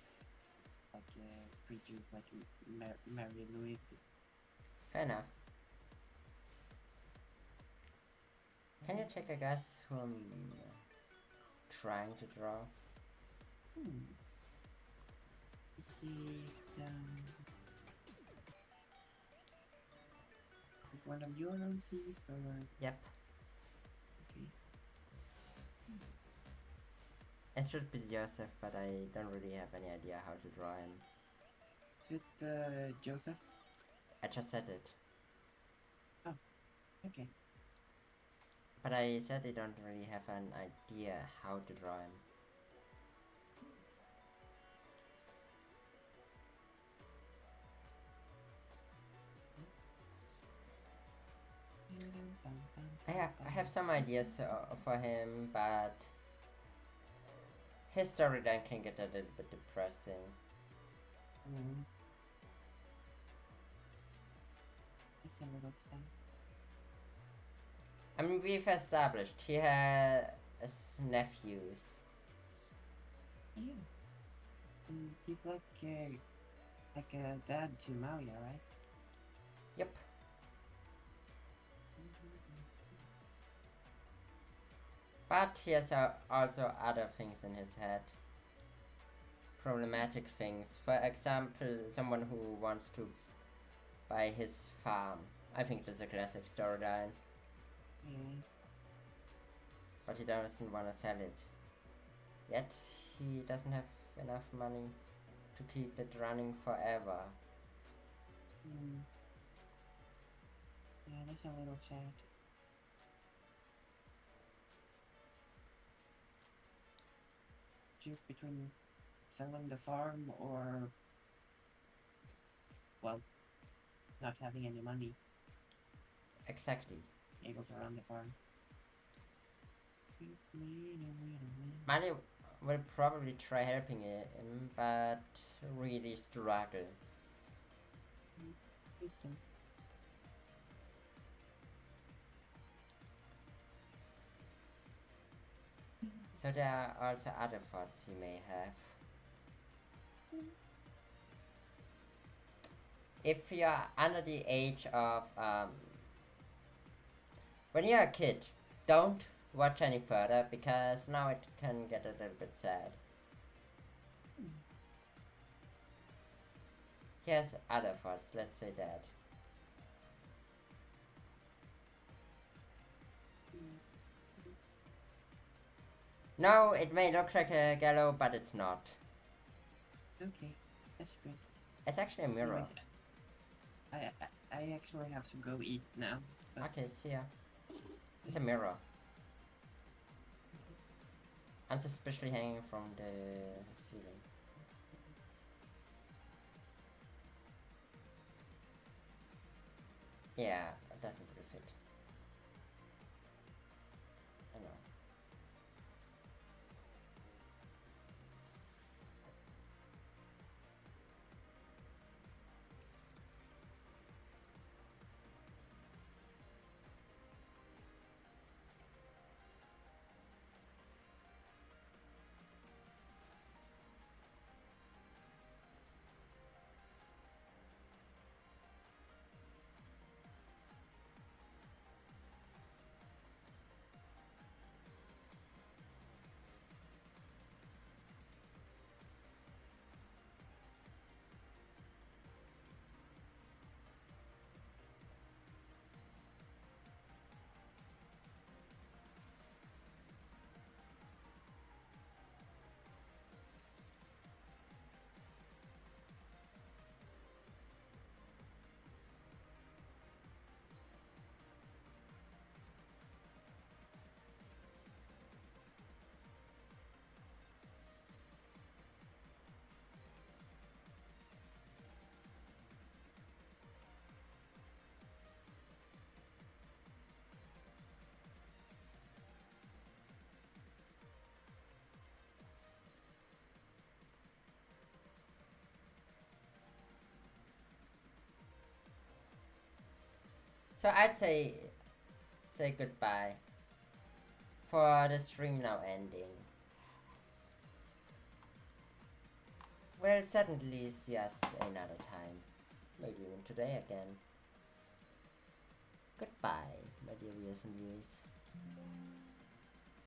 creatures like Mary Louise. Fair enough. Can you take a guess who I'm trying to draw? Is she one of your OCs or? Yep. Okay. It should be Joseph, but I don't really have any idea how to draw him. Is it Joseph? I just said it. Oh, okay. But I said I don't really have an idea how to draw him. I have some ideas for him, but his storyline can get a little bit depressing. It's a little sad. I mean, we've established he has nephews. Yeah. And he's like a dad to Maya, right? Yep. But he has also other things in his head. Problematic things. For example, someone who wants to buy his farm. I think that's a classic storyline. But he doesn't want to sell it. Yet he doesn't have enough money to keep it running forever. Yeah, that's a little sad. Choose between selling the farm or, well, not having any money. Exactly. Able to run the farm. Money will probably try helping him, but really struggle. Makes sense. So there are also other thoughts he may have. If you're under the age of when you're a kid, don't watch any further because now it can get a little bit sad. He has other thoughts, let's say that. No, it may look like a gallows, but it's not. Okay, that's good. It's actually a mirror. Anyways, I actually have to go eat now. But Okay, see ya. It's a mirror. Unsuspiciously hanging from the ceiling. Yeah, it doesn't really fit. I know. So I'd say goodbye for the stream now ending. We'll certainly see us another time. Maybe even today again. Goodbye, my dear viewers and viewers.